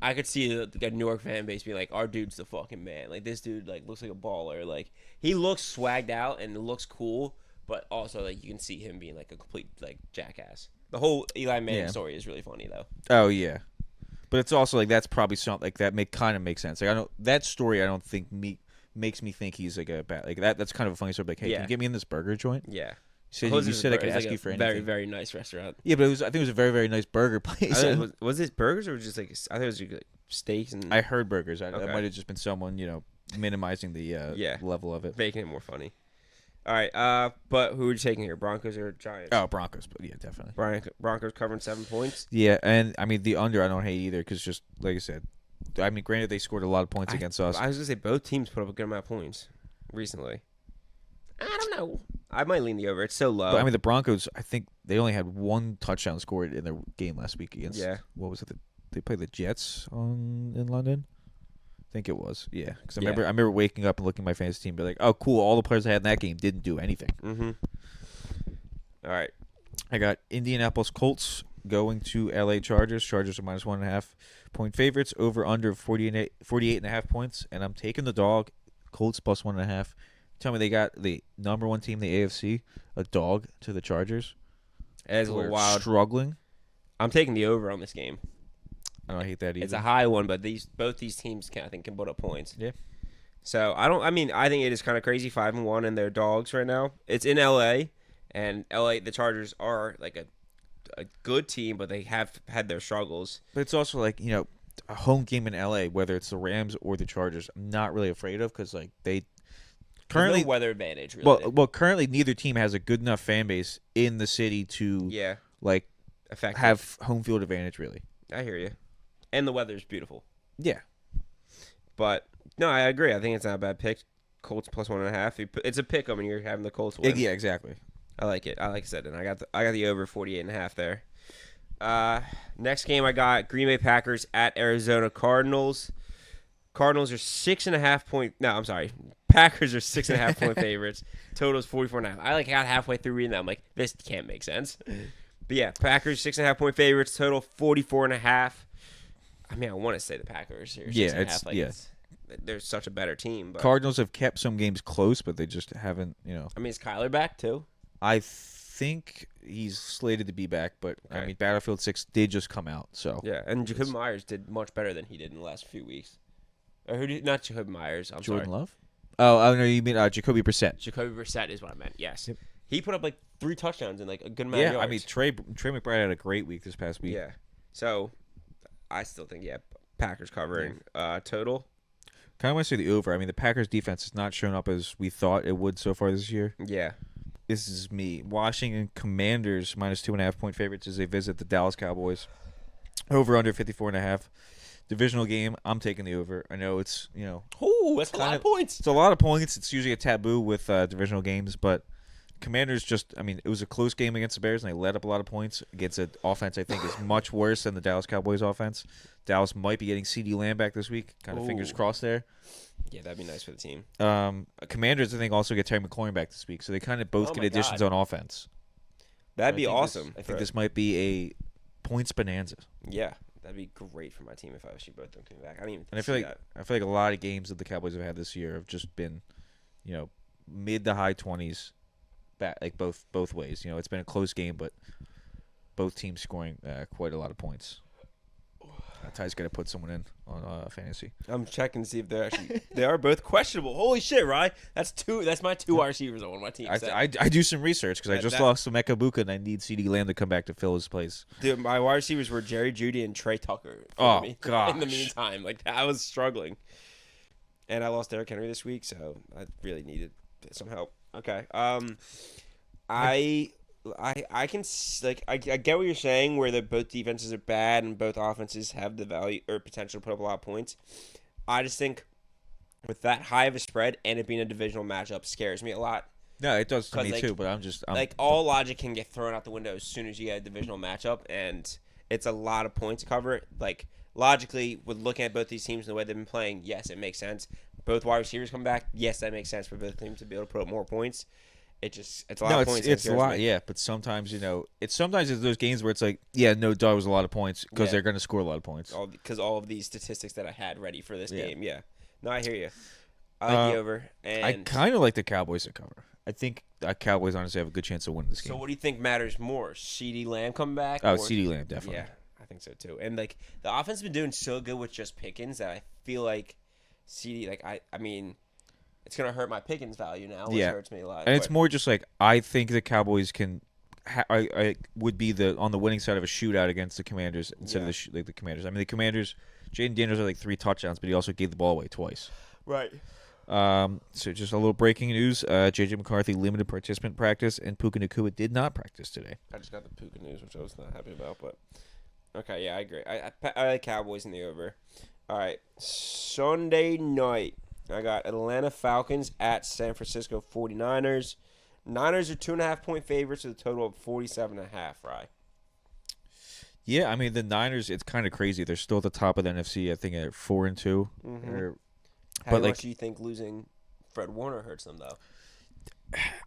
I could see the New York fan base being our dude's the fucking man. This dude looks like a baller. He looks swagged out and looks cool, but also you can see him being a complete jackass. The whole Eli Manning story is really funny though. Oh yeah, but it's also that's probably something that kind of makes sense. I don't that story. I don't think makes me think he's a bad that. That's kind of a funny story. Hey, can you get me in this burger joint? Yeah. You said I could ask you for anything. Very, very nice restaurant. Yeah, but I think it was a very, very nice burger place. Was this burgers or just I think it was steaks and? I heard burgers. That might have just been someone minimizing the level of it, making it more funny. All right, but who are you taking here? Broncos or Giants? Oh, Broncos. But yeah, definitely. Broncos covering 7 points. Yeah, and I mean the under I don't hate either because just like I said, I mean granted they scored a lot of points against us. I was gonna say both teams put up a good amount of points recently. I don't know. I might lean the over. It's so low. But I mean, the Broncos, I think they only had 1 touchdown scored in their game last week against. Yeah. What was it? They played the Jets in London. I think it was. Yeah. Because I remember waking up and looking at my fantasy team and be like, oh, cool. All the players I had in that game didn't do anything. Mm-hmm. All right. I got Indianapolis Colts going to LA Chargers. Chargers are -1.5-point favorites. Over under 48.5 points. And I'm taking the dog. Colts +1.5. Tell me they got the number one team in the AFC, a dog to the Chargers. As a little wild. Struggling. I'm taking the over on this game. I don't hate that either. It's a high one, but both these teams can put up points. Yeah. So I think it is kind of crazy 5-1 and they're dogs right now. It's in LA, and the Chargers are like a good team, but they have had their struggles. But it's also like, a home game in LA, whether it's the Rams or the Chargers, I'm not really afraid of because like they currently no weather advantage. Really. Well, currently neither team has a good enough fan base in the city to have home field advantage. Really, I hear you, and the weather's beautiful. Yeah, but no, I agree. I think it's not a bad pick. Colts +1.5. It's a pick 'em, and you're having the Colts win. Yeah, exactly. I like it. Like I said, and I got the over 48.5 there. Next game I got Green Bay Packers at Arizona Cardinals. Cardinals are 6.5 point. No, I'm sorry. Packers are 6.5 point favorites. Total is 44.5. I got halfway through reading that. I'm like, this can't make sense. But yeah, Packers 6.5 point favorites. Total 44.5. I mean, I want to say the Packers are 6.5. They're such a better team. But Cardinals have kept some games close, but they just haven't. I mean, is Kyler back too? I think he's slated to be back, but okay. I mean, Battlefield 6 did just come out, so yeah. And Jacoby Myers did much better than he did in the last few weeks. Or not Jacoby Myers. I'm Jordan sorry. Love? Oh no, you mean Jacoby Brissett. Jacoby Brissett is what I meant. Yes, yep. He put up like 3 touchdowns in like a good amount of yards. I mean Trey McBride had a great week this past week. Yeah, so I still think Packers covering total. Kind of want to say the over. I mean the Packers defense has not shown up as we thought it would so far this year. Yeah. This is me. Washington Commanders -2.5 point favorites as they visit the Dallas Cowboys. Over under 54.5. Divisional game. I'm taking the over. I know it's that's a lot of points. It's a lot of points. It's usually a taboo with divisional games, but Commanders it was a close game against the Bears and they let up a lot of points against an offense I think is much worse than the Dallas Cowboys offense. Dallas might be getting CeeDee Lamb back this week. Kind of fingers crossed there. Yeah, that'd be nice for the team. Commanders, I think, also get Terry McLaurin back this week, so they kind of both get additions on offense. That'd be awesome. I think this might be a points bonanza. Yeah, that'd be great for my team if I was both of them coming back. I mean, I feel like a lot of games that the Cowboys have had this year have just been, mid to high 20s, like both ways. It's been a close game, but both teams scoring quite a lot of points. Ty's got to put someone in on fantasy. I'm checking to see if they are both questionable. Holy shit, Ryan. That's my 2 wide receivers on my team. I do some research because I just lost some Ekabuka and I need CeeDee Lamb to come back to fill his place. Dude, my wide receivers were Jerry Jeudy and Trey Tucker. Gosh. In the meantime, I was struggling. And I lost Derrick Henry this week, so I really needed some help. Okay. I can I get what you're saying, where both defenses are bad and both offenses have the value or potential to put up a lot of points. I just think with that high of a spread and it being a divisional matchup scares me a lot. No, it does to me too, but I'm all logic can get thrown out the window as soon as you get a divisional matchup, and it's a lot of points to cover. Like logically, with looking at both these teams and the way they've been playing, yes, it makes sense. Both wide receivers come back, yes, that makes sense for both teams to be able to put up more points. It's a lot of points. It's a lot, yeah. But sometimes, it's those games where it's like, no doubt it was a lot of points because they're going to score a lot of points. Because all of these statistics that I had ready for this game, yeah. No, I hear you. I like the over. And I kind of like the Cowboys to cover. I think the Cowboys honestly have a good chance of winning this game. So what do you think matters more? CeeDee Lamb come back? Oh, CeeDee Lamb, definitely. Yeah, I think so too. And the offense has been doing so good with just Pickens that I feel like CeeDee, I mean, it's going to hurt my Pickens value now, which hurts me a lot. And it's more just I think the Cowboys can I would be on the winning side of a shootout against the Commanders instead of the Commanders. I mean, the Commanders, Jaden Daniels had 3 touchdowns, but he also gave the ball away twice. Right. So just a little breaking news. J.J. McCarthy limited participant practice, and Puka Nacua did not practice today. I just got the Puka news, which I was not happy about, but okay, yeah, I agree. I like Cowboys in the over. All right, Sunday night. I got Atlanta Falcons at San Francisco 49ers. Niners are 2.5 point favorites with a total of 47.5, right? Yeah, I mean, the Niners, it's kind of crazy. They're still at the top of the NFC, I think, at 4-2. Mm-hmm. How much do you think losing Fred Warner hurts them, though?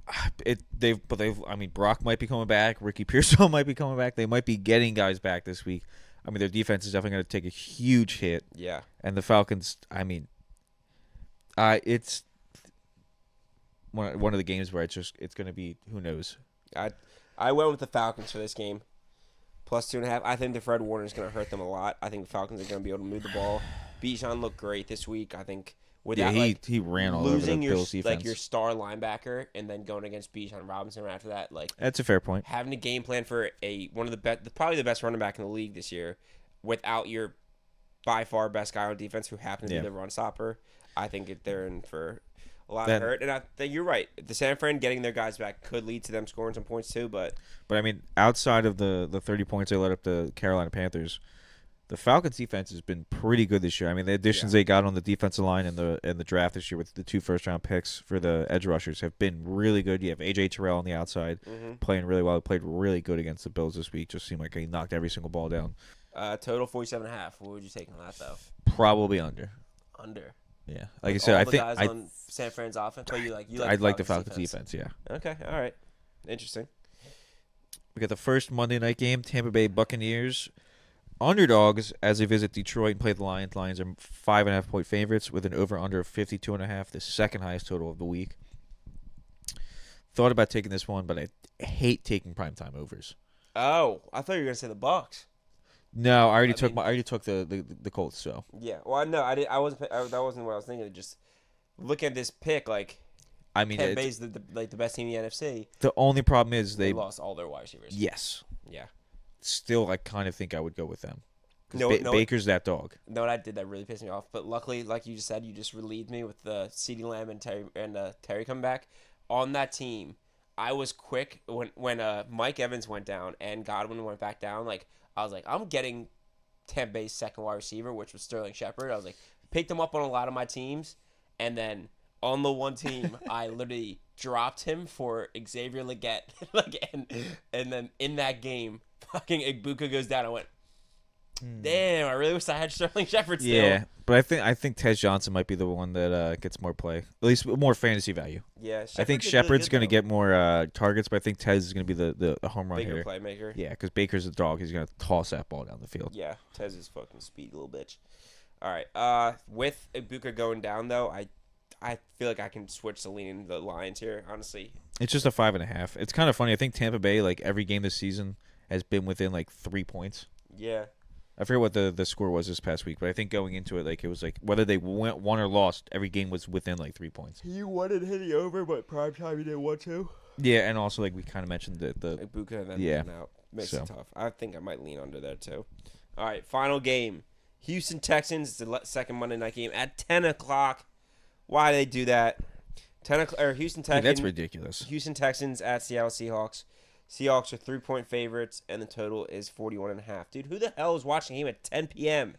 I mean, Brock might be coming back. Ricky Pearsall might be coming back. They might be getting guys back this week. I mean, their defense is definitely going to take a huge hit. Yeah. And the Falcons, I mean, it's one of the games where it's going to be, who knows. I went with the Falcons for this game. Plus 2.5. I think the Fred Warner is going to hurt them a lot. I think the Falcons are going to be able to move the ball. Bijan looked great this week. I think without he ran all over the Bills defense. Like your star linebacker and then going against Bijan Robinson right after that, like that's a fair point. Having a game plan for one of the best, probably the best running back in the league this year, without your by far best guy on defense who happens to be the run stopper, I think they're in for a lot of hurt. And I think you're right. The San Fran getting their guys back could lead to them scoring some points too. But I mean, outside of the 30 points they let up the Carolina Panthers, the Falcons defense has been pretty good this year. I mean, the additions they got on the defensive line in the draft this year with the 2 first-round picks for the edge rushers have been really good. You have A.J. Terrell on the outside playing really well. He played really good against the Bills this week. Just seemed like he knocked every single ball down. Total 47.5. What would you take on that though? Probably under. Under. Yeah, like I said, I think guys on San Fran's offense. But you like I'd like the Falcons defense. Yeah. Okay. All right. Interesting. We got the first Monday night game: Tampa Bay Buccaneers, underdogs as they visit Detroit and play the Lions. Lions are 5.5-point favorites with an over/under of 52.5, the second highest total of the week. Thought about taking this one, but I hate taking primetime overs. Oh, I thought you were gonna say the Bucs. No, I already took the Colts. So yeah, well, no, I didn't. That wasn't what I was thinking. Just look at this pick. Like, I mean, Tampa Bay's the best team in the NFC. The only problem is they lost all their wide receivers. Yes. Yeah. Still, I kind of think I would go with them. No, Baker's that dog. No, what I did that really pissed me off. But luckily, like you just said, you just relieved me with the CeeDee Lamb and Terry coming back on that team. I was quick when Mike Evans went down and Godwin went back down. Like, I was like, I'm getting Tampa Bay's second wide receiver, which was Sterling Shepard. I was like, picked him up on a lot of my teams, and then on the one team, I literally dropped him for Xavier Legette. and then in that game, fucking Ibuka goes down. I went, damn, I really wish I had Sterling Shepard still. Yeah, but I think Tez Johnson might be the one that gets more play, at least more fantasy value. Yeah, I think Shepard's going to get more targets, but I think Tez is going to be the home run hitter. Playmaker. Yeah, because Baker's a dog. He's going to toss that ball down the field. Yeah, Tez is fucking speedy little bitch. All right, with Ibuka going down though, I feel like I can switch to leaning the Lions here. Honestly, it's just a 5.5. It's kind of funny. I think Tampa Bay, like every game this season, has been within like 3 points. Yeah. I forget what the score was this past week, but I think going into it, like it was like whether they won or lost, every game was within like 3 points. You wanted to hit the over, but prime time you didn't want to. Yeah, and also like we kind of mentioned the Ibuka then out makes it tough. I think I might lean under there too. All right, final game: Houston Texans. The second Monday night game at 10:00. Why they do that? Houston Texans. Yeah, that's ridiculous. Houston Texans at Seattle Seahawks. Seahawks are 3-point favorites, and the total is 41.5. Dude, who the hell is watching him at 10 p.m.?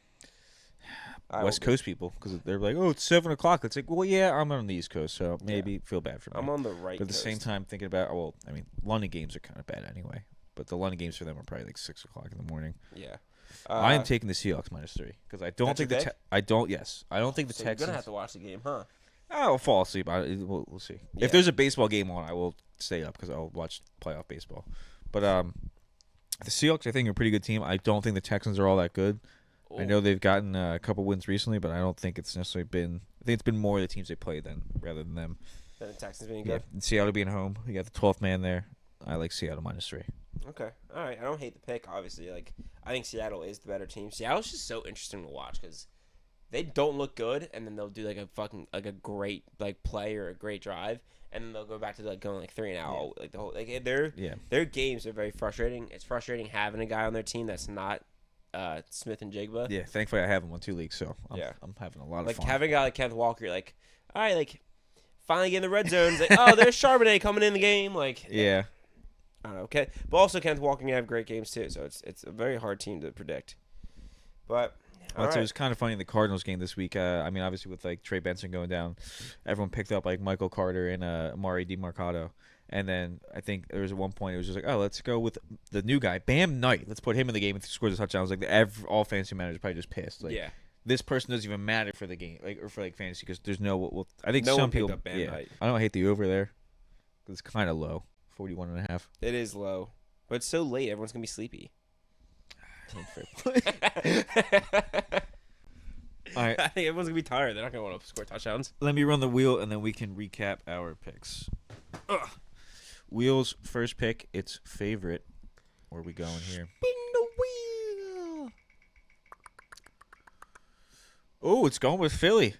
West Coast people, because they're like, oh, it's 7 o'clock. It's like, well, yeah, I'm on the East Coast, so maybe feel bad for me. I'm on the right But at the coast. same time, thinking about, well, I mean, London games are kind of bad anyway. But the London games for them are probably like 6 o'clock in the morning. Yeah. I am taking the Seahawks -3 because I don't think the Texans. You're Texans. gonna have to watch the game, huh? I'll fall asleep. We'll see. Yeah. If there's a baseball game on, I will stay up because I'll watch playoff baseball. But the Seahawks, I think, are a pretty good team. I don't think the Texans are all that good. Ooh. I know they've gotten a couple wins recently, but I don't think it's necessarily been. I think it's been more the teams they played rather than them. Than the Texans being good. And Seattle being home, you got the 12th man there. I like Seattle -3. Okay, all right. I don't hate the pick. Obviously, like I think Seattle is the better team. Seattle's just so interesting to watch because they don't look good, and then they'll do like a great like play or a great drive, and then they'll go back to like going like 3-and-out. Yeah. Like the whole their games are very frustrating. It's frustrating having a guy on their team that's not Smith and Jigba. Yeah, thankfully I have him on 2 leagues, so I'm having a lot of fun. Like having a guy like Kenneth Walker, like all right, like finally get in the red zone. It's like oh, there's Charbonnet coming in the game. Like yeah. I don't know. Okay, but also Kenneth Walker can have great games too, so it's a very hard team to predict. But it was kind of funny in the Cardinals game this week. I mean, obviously with like Trey Benson going down, everyone picked up like Michael Carter and Amari DiMarcado, and then I think there was at one point it was just like, oh, let's go with the new guy, Bam Knight. Let's put him in the game and score the touchdown. I was like, all fantasy managers probably just pissed. Like, yeah. This person doesn't even matter for the game, like or for like fantasy because there's no. Well, I think no some one people. Bam Knight. I don't hate the over there. It's kind of low, 41.5. It is low, but it's so late. Everyone's gonna be sleepy. All right. I think everyone's gonna be tired. They're not gonna want to score touchdowns. Let me run the wheel, and then we can recap our picks. Wheel's first pick. It's favorite. Where are we going here? Spin the wheel. Oh, it's going with Philly.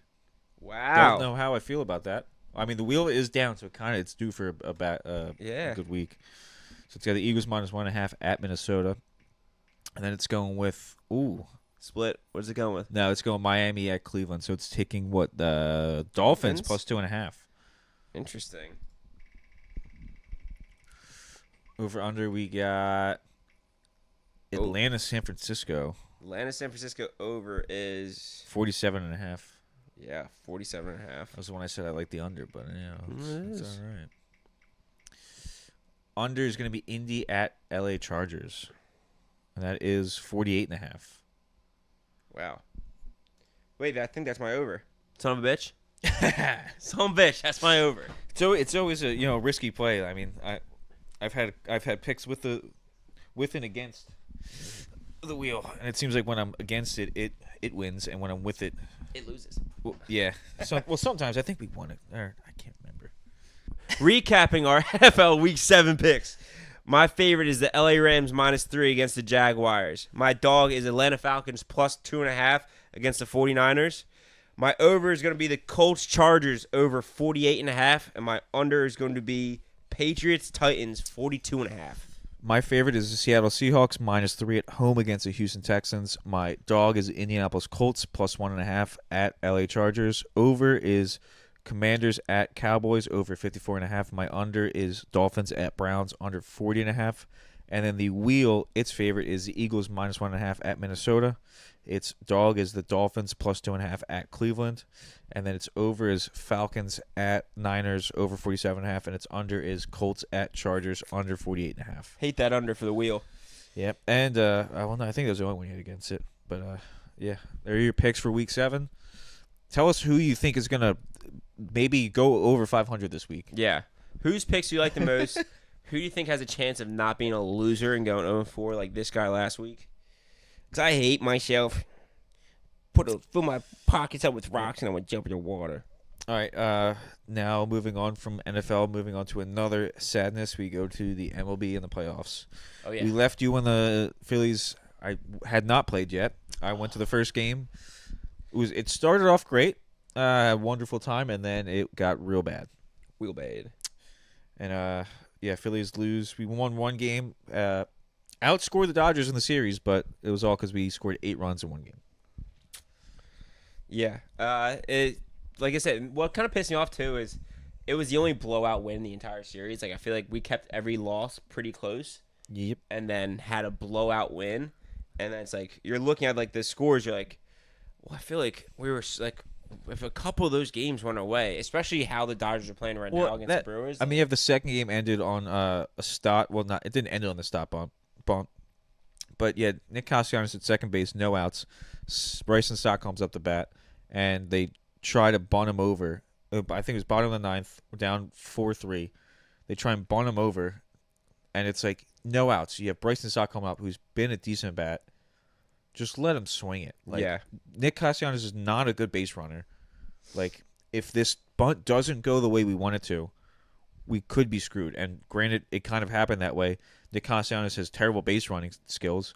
Wow. Don't know how I feel about that. I mean, the wheel is down, so it's due for a good week. So it's got the Eagles -1.5 at Minnesota, and then it's going with split. What's it going with? No, it's going Miami at Cleveland. So it's taking what the Dolphins +2.5. Interesting. Over under we got Atlanta San Francisco. Atlanta San Francisco over is 47.5. Yeah, 47.5. That was the one I said I like the under, but it's all right. Under is going to be Indy at LA Chargers, and that is 48.5. Wow. Wait, I think that's my over. Son of a bitch. Son of a bitch. That's my over. So it's always a risky play. I mean, I've had picks with and against the wheel, and it seems like when I'm against it, it wins, and when I'm with it, it loses. Well, yeah. Sometimes I think we won it. Or I can't remember. Recapping our NFL Week 7 picks. My favorite is the LA Rams -3 against the Jaguars. My dog is Atlanta Falcons +2.5 against the 49ers. My over is going to be the Colts Chargers over 48.5, and my under is going to be Patriots Titans 42.5. My favorite is the Seattle Seahawks -3 at home against the Houston Texans. My dog is Indianapolis Colts +1.5 at LA Chargers. Over is Commanders at Cowboys over 54.5. My under is Dolphins at Browns under 40.5. And then the wheel, its favorite is the Eagles -1.5 at Minnesota. Its dog is the Dolphins +2.5 at Cleveland. And then its over is Falcons at Niners over 47.5. And its under is Colts at Chargers under 48.5. Hate that under for the wheel. Yep. And, no, I think that was the only one you had against it. But, yeah, there are your picks for Week 7. Tell us who you think is going to maybe go over 500 this week. Yeah. Whose picks do you like the most? Who do you think has a chance of not being a loser and going 0-4 like this guy last week? Because I hate myself. Fill my pockets up with rocks and I'm going to jump in the water. All right. Now moving on from NFL, moving on to another sadness. We go to the MLB and the playoffs. Oh, yeah. We left you when the Phillies had not played yet. I went to the first game. It started off great. Wonderful time, and then it got real bad. Real bad. And, Phillies lose. We won one game. Outscored the Dodgers in the series, but it was all because we scored 8 runs in one game. Yeah. Like I said, what kind of pissed me off, too, is it was the only blowout win in the entire series. Like, I feel like we kept every loss pretty close. Yep. And then had a blowout win. And then it's like, you're looking at, like, the scores, you're like, well, I feel like we were, like, if a couple of those games went away, especially how the Dodgers are playing right now against the Brewers. I mean, if the second game ended on a stop, well, it didn't end on the stop bump. But, yeah, Nick Castellanos at second base, no outs. Bryson Stott comes up the bat, and they try to bunt him over. I think it was bottom of the 9th. We're down 4-3. They try and bunt him over, and it's like no outs. You have Bryson Stott coming up, who's been a decent bat. Just let him swing it. Like, yeah. Nick Castellanos is not a good base runner. Like, if this bunt doesn't go the way we want it to, we could be screwed. And granted, it kind of happened that way. Nick Castellanos has terrible base running skills.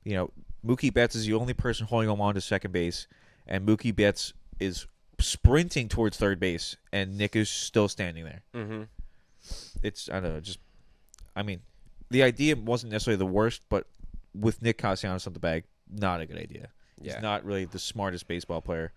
You know, Mookie Betts is the only person holding him on to second base, and Mookie Betts is sprinting towards third base, and Nick is still standing there. Mm-hmm. I don't know, the idea wasn't necessarily the worst, but with Nick Castellanos on the bag, not a good idea. Yeah. He's not really the smartest baseball player.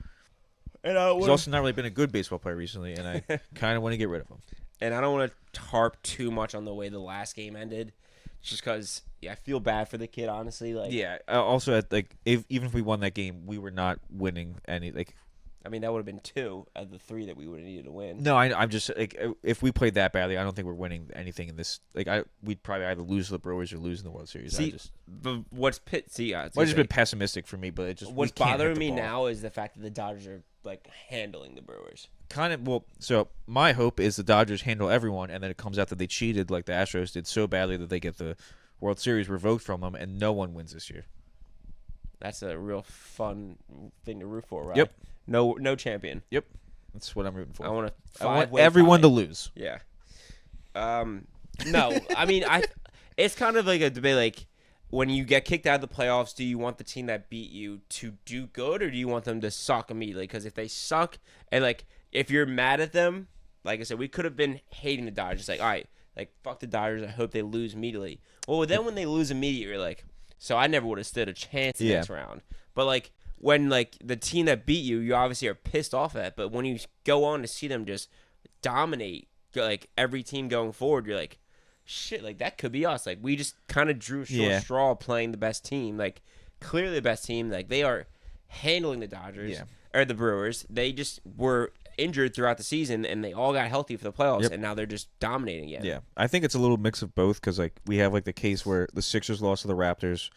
And he's also not really been a good baseball player recently, and I kind of want to get rid of him. And I don't want to harp too much on the way the last game ended, just because I feel bad for the kid, honestly. Like, yeah. Also, even if we won that game, we were not winning any. Like, I mean, that would have been 2 of the 3 that we would have needed to win. No, I'm just like, if we played that badly, I don't think we're winning anything in this. Like, we'd probably either lose to the Brewers or lose in the World Series. It's just been pessimistic for me, but it just what's bothering me now is the fact that the Dodgers are like handling the Brewers. Kind of. Well, so my hope is the Dodgers handle everyone, and then it comes out that they cheated, like the Astros did so badly that they get the World Series revoked from them, and no one wins this year. That's a real fun thing to root for, right? Yep. No champion. Yep. That's what I'm rooting for. I want everyone to lose. Yeah. No, I mean, it's kind of like a debate. Like, when you get kicked out of the playoffs, do you want the team that beat you to do good, or do you want them to suck immediately? Because if they suck, and like, if you're mad at them, like I said, we could have been hating the Dodgers. Like, all right, like fuck the Dodgers. I hope they lose immediately. Well, then when they lose immediately, you're like, so I never would have stood a chance in this round. But like, when like the team that beat you, you obviously are pissed off at. But when you go on to see them just dominate, like every team going forward, you're like, shit, like that could be us. Like we just kind of drew a short straw playing the best team. Like clearly the best team. Like they are handling the Dodgers or the Brewers. They just were injured throughout the season, and they all got healthy for the playoffs, and now they're just dominating it. Yeah, I think it's a little mix of both because like we have like the case where the Sixers lost to the Raptors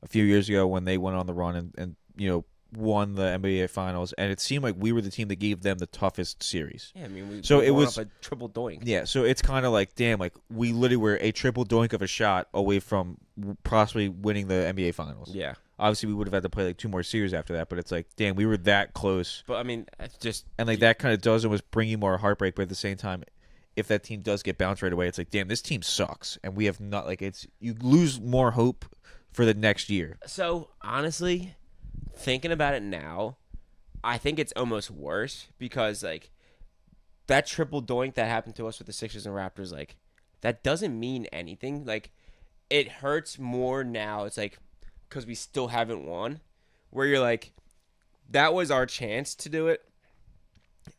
a few years ago when they went on the run and you know won the NBA Finals, and it seemed like we were the team that gave them the toughest series. Yeah, I mean, it was up a triple doink. Yeah, so it's kind of like, damn, like we literally were a triple doink of a shot away from possibly winning the NBA Finals. Yeah. Obviously, we would have had to play like 2 more series after that, but it's like, damn, we were that close. But I mean, it's just and like that kind of does almost bring you more heartbreak. But at the same time, if that team does get bounced right away, it's like, damn, this team sucks, and we have not like it's you lose more hope for the next year. So honestly, thinking about it now, I think it's almost worse because like that triple doink that happened to us with the Sixers and Raptors, like that doesn't mean anything. Like it hurts more now. It's like because we still haven't won, where you're like, that was our chance to do it,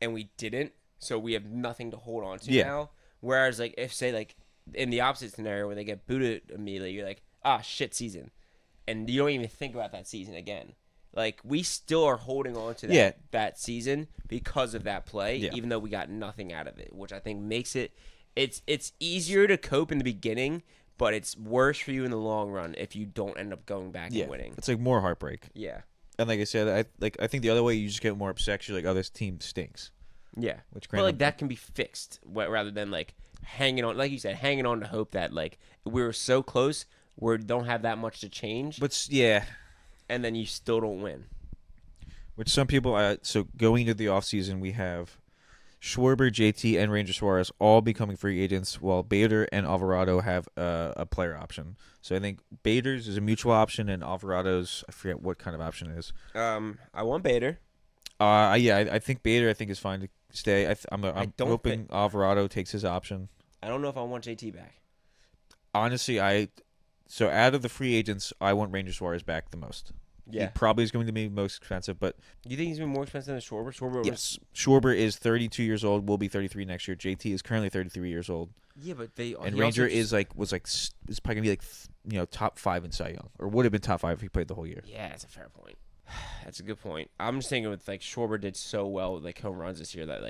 and we didn't. So we have nothing to hold on to now. Whereas like if say like in the opposite scenario where they get booted immediately, you're like, ah, shit season, and you don't even think about that season again. Like we still are holding on to that season because of that play, even though we got nothing out of it, which I think makes it's easier to cope in the beginning, but it's worse for you in the long run if you don't end up going back and winning. It's like more heartbreak. Yeah. And like I said, I think the other way you just get more upset 'cause you're like, oh, this team stinks. Yeah. But like that can be fixed rather than like hanging on, like you said, hanging on to hope that like we were so close, we don't have that much to change. But yeah. And then you still don't win. Which some people, so going into the offseason, we have Schwarber, JT, and Ranger Suarez all becoming free agents, while Bader and Alvarado have a player option. So I think Bader's is a mutual option, and Alvarado's, I forget what kind of option it is. I want Bader. I think Bader, is fine to stay. I'm hoping Alvarado takes his option. I don't know if I want JT back. Honestly, so out of the free agents, I want Ranger Suarez back the most. Yeah. He probably is going to be most expensive, but... You think he's been more expensive than Schwarber? Yes. Schwarber is 32 years old, will be 33 next year. JT is currently 33 years old. Yeah, but And Ranger is probably going to be top 5 in Cy Young, or would have been top 5 if he played the whole year. Yeah, that's a fair point. That's a good point. I'm just thinking with Schwarber did so well with home runs this year that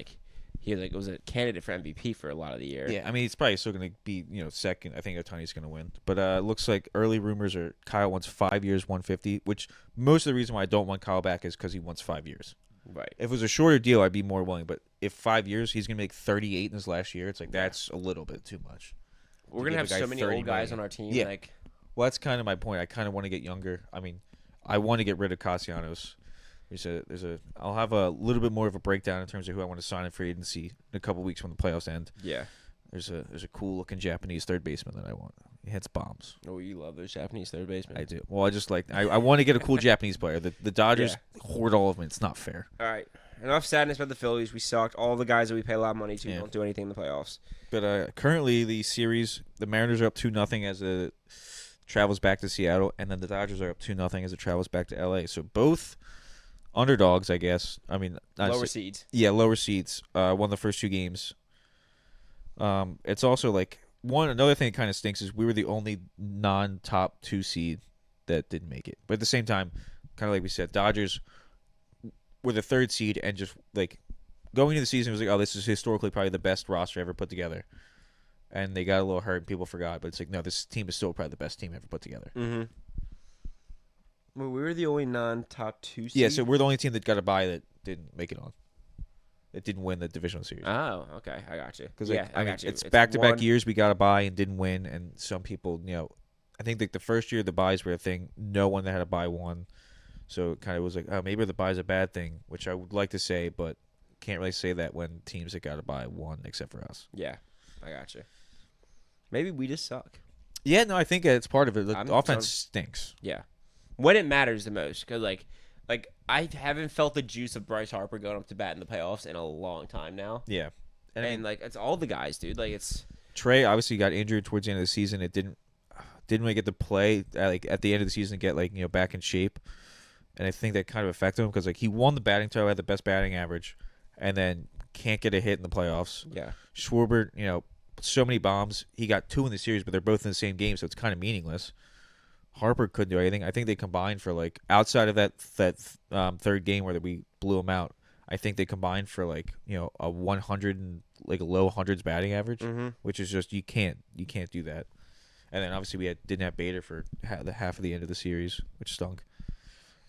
he was a candidate for MVP for a lot of the year. Yeah, I mean he's probably still going to be second. I think Ohtani's going to win, but it looks like early rumors are Kyle wants 5 years, 150. Which most of the reason why I don't want Kyle back is because he wants 5 years. Right. If it was a shorter deal, I'd be more willing. But if 5 years, he's going to make 38 in his last year. It's like that's a little bit too much. We're gonna have so many old guys on our team. Yeah. Well, that's kind of my point. I kind of want to get younger. I mean, I want to get rid of Castellanos. I'll have a little bit more of a breakdown in terms of who I want to sign in free agency in a couple weeks when the playoffs end. Yeah. There's a cool looking Japanese third baseman that I want. He hits bombs. Oh, you love those Japanese third basemen. I do. Well, I want to get a cool Japanese player. The Dodgers hoard all of them. It's not fair. All right. Enough sadness about the Phillies. We sucked. All the guys that we pay a lot of money to don't do anything in the playoffs. But currently the series, the Mariners are up 2-0 as it travels back to Seattle, and then the Dodgers are up 2-0 as it travels back to LA. So both underdogs, I guess. I mean, lower seeds. Yeah, lower seeds. Won the first 2 games. It's also like another thing that kind of stinks is we were the only non-top 2 seed that didn't make it. But at the same time, kind of like we said, Dodgers were the 3rd seed, and just like going into the season, it was like, oh, this is historically probably the best roster ever put together. And they got a little hurt, and people forgot. But it's like, no, this team is still probably the best team ever put together. Mm-hmm. Well, we were the only non-top 2 seed. Yeah, so we're the only team that got a bye that didn't make it on. It didn't win the divisional series. Oh, okay, I got you. Because Yeah, I mean, got you. it's back-to-back years we got a bye and didn't win, and some people, I think like the first year the buys were a thing. No one that had a bye won, so it kind of was like, oh, maybe the bye's a bad thing, which I would like to say, but can't really say that when teams that got a bye won, except for us. Yeah, I got you. Maybe we just suck. Yeah, no, I think it's part of it. The offense stinks. Yeah, when it matters the most, because like I haven't felt the juice of Bryce Harper going up to bat in the playoffs in a long time now. Yeah, and like it's all the guys, dude. Like it's Trey obviously got injured towards the end of the season. It didn't really get to play like at the end of the season, get like back in shape, and I think that kind of affected him because like he won the batting title, had the best batting average, and then can't get a hit in the playoffs. Yeah, Schwarber, so many bombs. He got 2 in the series, but they're both in the same game, so it's kind of meaningless. Harper couldn't do anything. I think they combined for like outside of that third game where we blew them out. I think they combined for like a 100 and like a low hundreds batting average, which is just you can't do that. And then obviously we didn't have Bader for half of the end of the series, which stunk.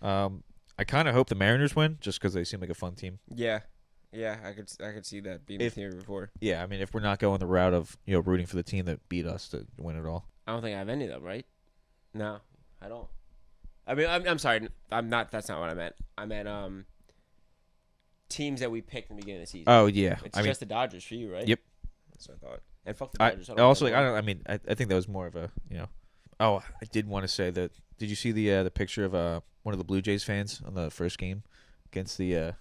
I kind of hope the Mariners win just because they seem like a fun team. Yeah, I could see that being the theory before. Yeah, I mean if we're not going the route of rooting for the team that beat us to win it all. I don't think I have any of them, right? No, I don't. I mean, I'm sorry. I'm not. That's not what I meant. I meant teams that we picked in the beginning of the season. Oh yeah, it's just the Dodgers for you, right? Yep. That's what I thought. And fuck the Dodgers. I think that was more of a Oh, I did want to say that. Did you see the picture of one of the Blue Jays fans on the first game against the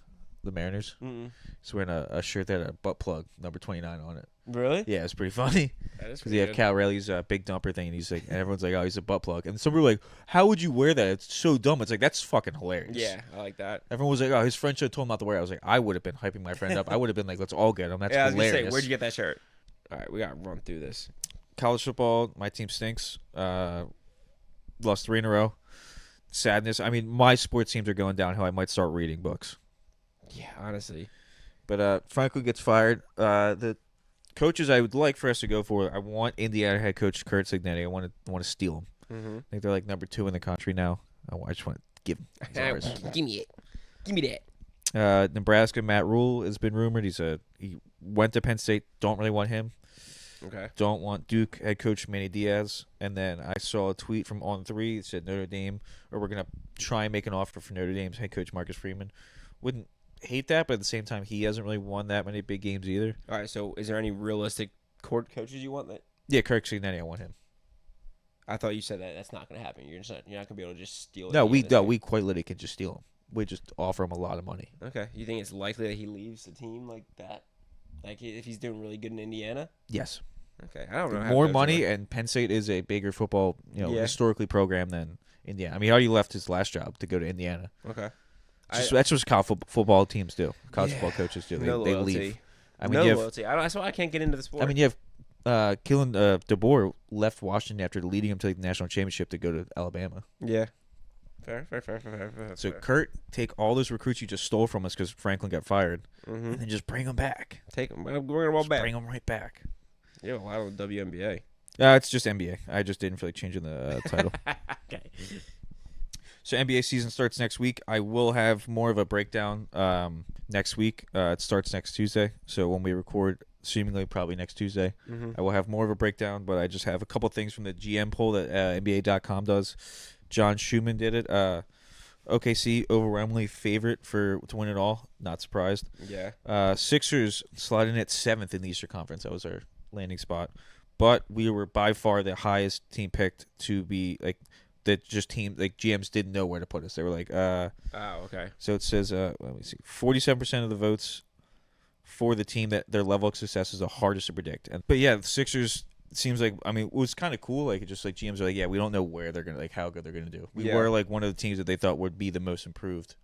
Mariners? Mm-mm. He's wearing a shirt that had a butt plug number 29 on it. Really? Yeah, it's pretty funny. That is because you have Cal Raleig's big dumper thing, and he's like, and everyone's like, oh, he's a butt plug, and some people are like, how would you wear that? It's so dumb. It's like that's fucking hilarious. Yeah, I like that. Everyone was like, oh, his friend should have told him not to wear it. I was like, I would have been hyping my friend up. I would have been like, let's all get him. That's hilarious. I was gonna say, where'd you get that shirt? All right, we gotta run through this. College football, my team stinks. Lost 3 in a row. Sadness. I mean, my sports teams are going downhill. I might start reading books. Yeah, honestly. But Franklin gets fired. The coaches I would like for us to go for, I want Indiana head coach Kurt Cignetti. I want to steal him. Mm-hmm. I think they're like number 2 in the country now. I just want to give him. Give me it. Give me that. Nebraska Matt Rule has been rumored. He went to Penn State. Don't really want him. Okay. Don't want Duke head coach Manny Diaz. And then I saw a tweet from On3 that said Notre Dame, or we're gonna try and make an offer for Notre Dame's head coach Marcus Freeman. Wouldn't hate that, but at the same time, he hasn't really won that many big games either. All right. So, is there any realistic court coaches you want? Yeah, Kirk Cignetti, I want him. I thought you said that's not going to happen. You're not going to be able to just steal. No, we quite literally can just steal him. We just offer him a lot of money. Okay. You think it's likely that he leaves the team like that? Like if he's doing really good in Indiana? Yes. Okay. I don't know. More money, and Penn State is a bigger football, historically program than Indiana. I mean, he already left his last job to go to Indiana. Okay. That's what college football teams do. College football coaches do. They leave. I mean, loyalty. That's why I can't get into the sport. I mean, you have Kalen DeBoer left Washington after leading him to the national championship to go to Alabama. Yeah. Fair. So Kurt, take all those recruits you just stole from us because Franklin got fired, mm-hmm. and then just bring them back. Take them. Bring them all back. Bring them right back. Yeah, a lot of the WNBA. It's just NBA. I just didn't feel like changing the title. Okay. So NBA season starts next week. I will have more of a breakdown next week. It starts next Tuesday. So when we record, seemingly probably next Tuesday, mm-hmm. I will have more of a breakdown. But I just have a couple things from the GM poll that NBA.com does. John Schumann did it. OKC overwhelmingly favorite to win it all. Not surprised. Yeah. Sixers sliding at 7th in the Eastern Conference. That was our landing spot. But we were by far the highest team picked to be like that. Just team like GMs didn't know where to put us. They were like, oh, okay. So it says, let me see, 47% of the votes for the team that their level of success is the hardest to predict. But yeah, the Sixers. Seems like, I mean, it was kind of cool. Like, just like GMs are like, yeah, we don't know where they're gonna, like, how good they're gonna do. We were like one of the teams that they thought would be the most improved.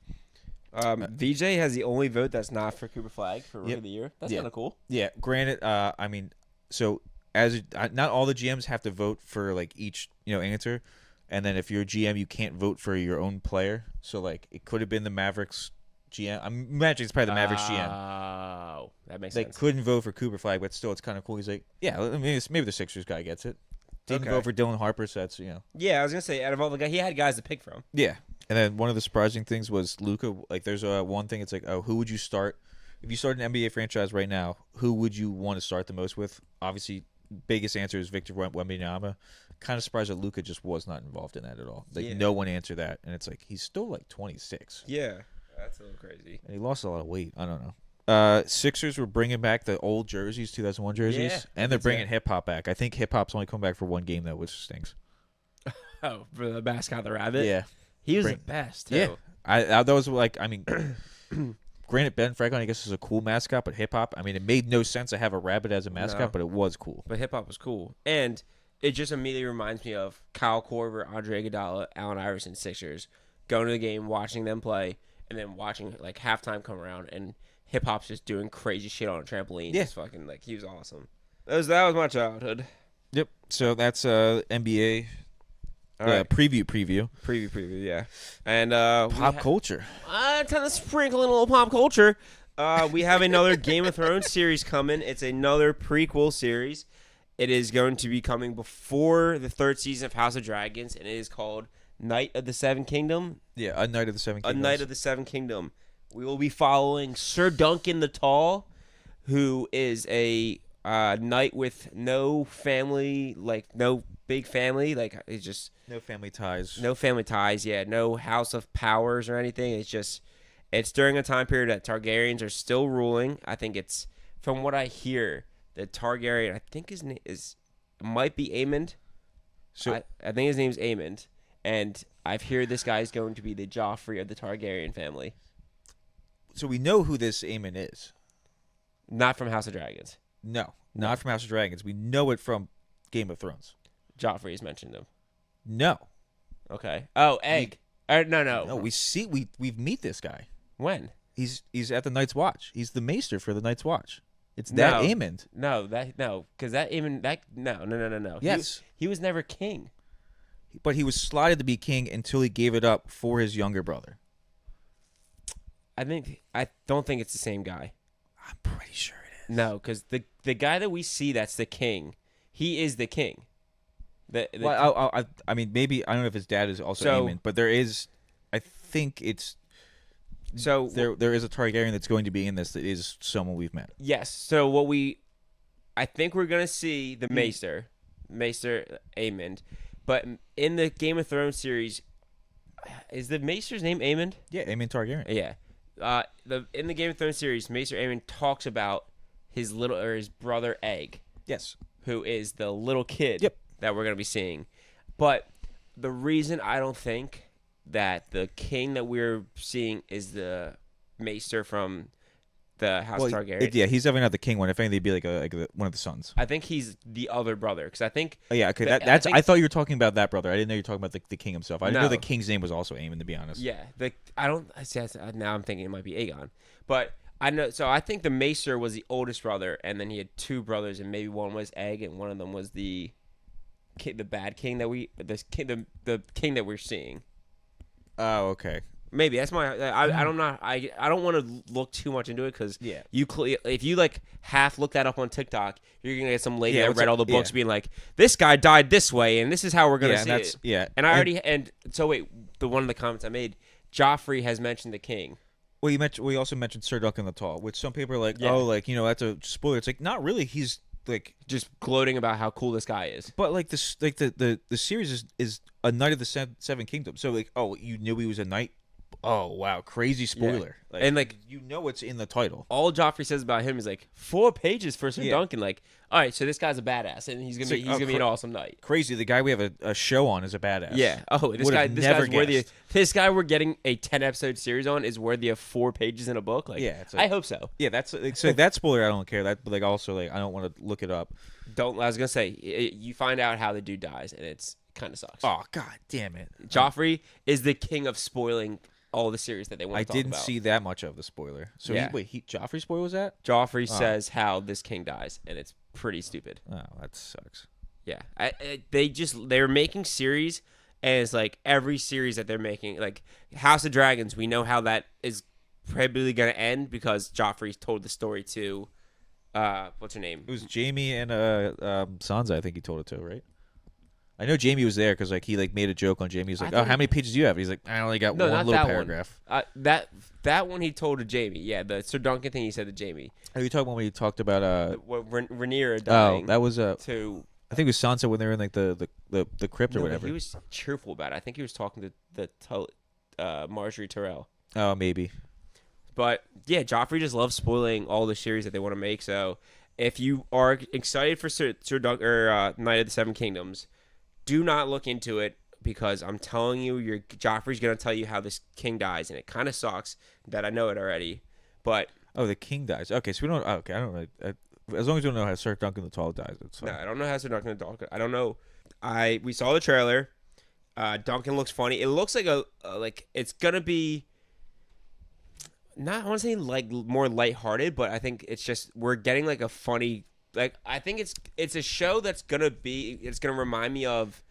VJ has the only vote that's not for Cooper Flag for Rookie of the Year. That's kind of cool. Yeah, granted, I mean, so not all the GMs have to vote for like each answer, and then if you're a GM, you can't vote for your own player. So like, it could have been the Mavericks GM. I'm imagining it's probably the Mavericks GM. Oh, that makes sense. They couldn't vote for Cooper Flag, but still, it's kind of cool. He's like, yeah, I mean, maybe the Sixers guy gets it. Didn't vote for Dylan Harper, so that's Yeah, I was gonna say, out of all the guys, he had guys to pick from. Yeah, And then one of the surprising things was Luka. Like, there's one thing. It's like, oh, who would you start if you start an NBA franchise right now? Who would you want to start the most with? Obviously, biggest answer is Victor Wembanyama. Kind of surprised that Luka just was not involved in that at all. Like, no one answered that, and it's like he's still like 26. Yeah, that's a little crazy. And he lost a lot of weight. I don't know. Sixers were bringing back the old jerseys, 2001 jerseys, and they're bringing hip hop back. I think hip hop's only come back for one game though, which stinks. Oh, for the mascot, the rabbit. Yeah, he was the best. Too. Yeah, I that was like, I mean, granted, Ben Franklin I guess is a cool mascot, but hip hop, I mean, it made no sense to have a rabbit as a mascot, but it was cool. But hip hop was cool, and it just immediately reminds me of Kyle Korver, Andre Iguodala, Allen Iverson, Sixers, going to the game, watching them play, and then watching like halftime come around, and hip hop's just doing crazy shit on a trampoline. Yeah, just fucking like he was awesome. That was my childhood. Yep. So that's NBA. Right. Preview. Yeah. And pop culture. Trying to sprinkle in a little pop culture. We have another Game of Thrones series coming. It's another prequel series. It is going to be coming before the third season of House of Dragons, and it is called Knight of the Seven Kingdom. Yeah, A Knight of the Seven Kingdoms. A Knight of the Seven Kingdom. We will be following Sir Duncan the Tall, who is a knight with no family, like no big family, like it's just no family ties. No family ties. Yeah, no House of Powers or anything. It's during a time period that Targaryens are still ruling. I think it's, from what I hear, the Targaryen, I think his name might be Aemond. So I think his name's Aemond, and I've heard this guy is going to be the Joffrey of the Targaryen family. So we know who this Aemond is. Not from House of Dragons. No, not from House of Dragons. We know it from Game of Thrones. Joffrey has mentioned him. No. Okay. Oh, Egg. No. No, we meet this guy. When? He's at the Night's Watch. He's the maester for the Night's Watch. It's that Aemond. No, because that Aemond, no. Yes. He was never king. But he was slotted to be king until he gave it up for his younger brother. I don't think it's the same guy. I'm pretty sure it is. No, because the guy that we see that's the king, he is the king. I mean, maybe, I don't know if his dad is also Aemond, but there is, I think it's, so there is a Targaryen that's going to be in this that is someone we've met. Yes. So I think we're going to see the Maester Aemond, but in the Game of Thrones series, is the Maester's name Aemond? Yeah, Aemond Targaryen. Yeah. In the Game of Thrones series, Maester Aemond talks about his brother Egg. Yes. Who is the little kid. Yep. That we're going to be seeing. But the reason I don't think that the king that we're seeing is the Maester from the House of Targaryen. Yeah, he's definitely not the king one. If anything, he'd be like one of the sons. I think he's the other brother, because I think... Oh, yeah, okay. I thought you were talking about that brother. I didn't know you were talking about the king himself. I didn't know the king's name was also Aemond, to be honest. Yeah. Now I'm thinking it might be Aegon. But I know... So I think the Maester was the oldest brother, and then he had two brothers, and maybe one was Egg, and one of them was the bad king the king that we're seeing. Oh, okay. Maybe that's my. I don't know. I don't want to look too much into it because if you like half look that up on TikTok, you're gonna get some lady that read all the books being like, this guy died this way, and this is how we're gonna see it. Yeah. And so wait, one of the comments I made, Joffrey has mentioned the king. Well, we also mentioned Sir Duncan the Tall, which some people are like, that's a spoiler. It's like, not really. He's like just gloating about how cool this guy is. But like this, like the series is a Knight of the Seven Kingdoms. So like, oh, you knew he was a knight. Oh wow, crazy spoiler! Yeah. And like, it's in the title. All Joffrey says about him is like 4 pages for Sir Duncan. Like, all right, so this guy's a badass, and he's gonna be an awesome knight. Crazy, the guy we have a show on is a badass. Yeah. Oh, this guy's worthy. This guy we're getting a 10-episode series on is worthy of 4 pages in a book. Like, I hope so. Yeah, that's so that spoiler I don't care. That, but like, also like I don't want to look it up. I was gonna say you find out how the dude dies, and it's kind of sucks. Oh god damn it! Joffrey is the king of spoiling all the series that they want to talk about. I didn't see that much of the spoiler. So Joffrey spoils that? Joffrey says how this king dies, and it's pretty stupid. Oh, that sucks. Yeah. They're making series, and it's like every series that they're making, like House of Dragons, we know how that is probably going to end because Joffrey told the story to, what's her name? It was Jaime and Sansa, I think he told it to, right? I know Jamie was there because like he like made a joke on Jamie. He's like, "Oh, how many pages do you have?" He's like, "I only got No, one not little that paragraph." one. That one he told to Jamie. Yeah, the Sir Duncan thing he said to Jamie. Are you talking about when he talked about Rhaenyra dying? Oh, that was to. I think it was Sansa when they were in like the crypt or whatever. He was cheerful about it. I think he was talking to Marjorie Tyrell. Oh, maybe. But yeah, Joffrey just loves spoiling all the series that they want to make. So if you are excited for Sir Duncan or Knight of the Seven Kingdoms, do not look into it because I'm telling you, Joffrey's gonna tell you how this king dies, and it kind of sucks that I know it already. But the king dies. Okay, so we don't. Okay, I don't really. As long as you don't know how Sir Duncan the Tall dies, that's fine. No, I don't know how Sir Duncan the Tall. I don't know. We saw the trailer. Duncan looks funny. It looks like like it's gonna be. Not I want to say like more lighthearted, but I think it's just we're getting like a funny. Like I think it's a show that's gonna remind me of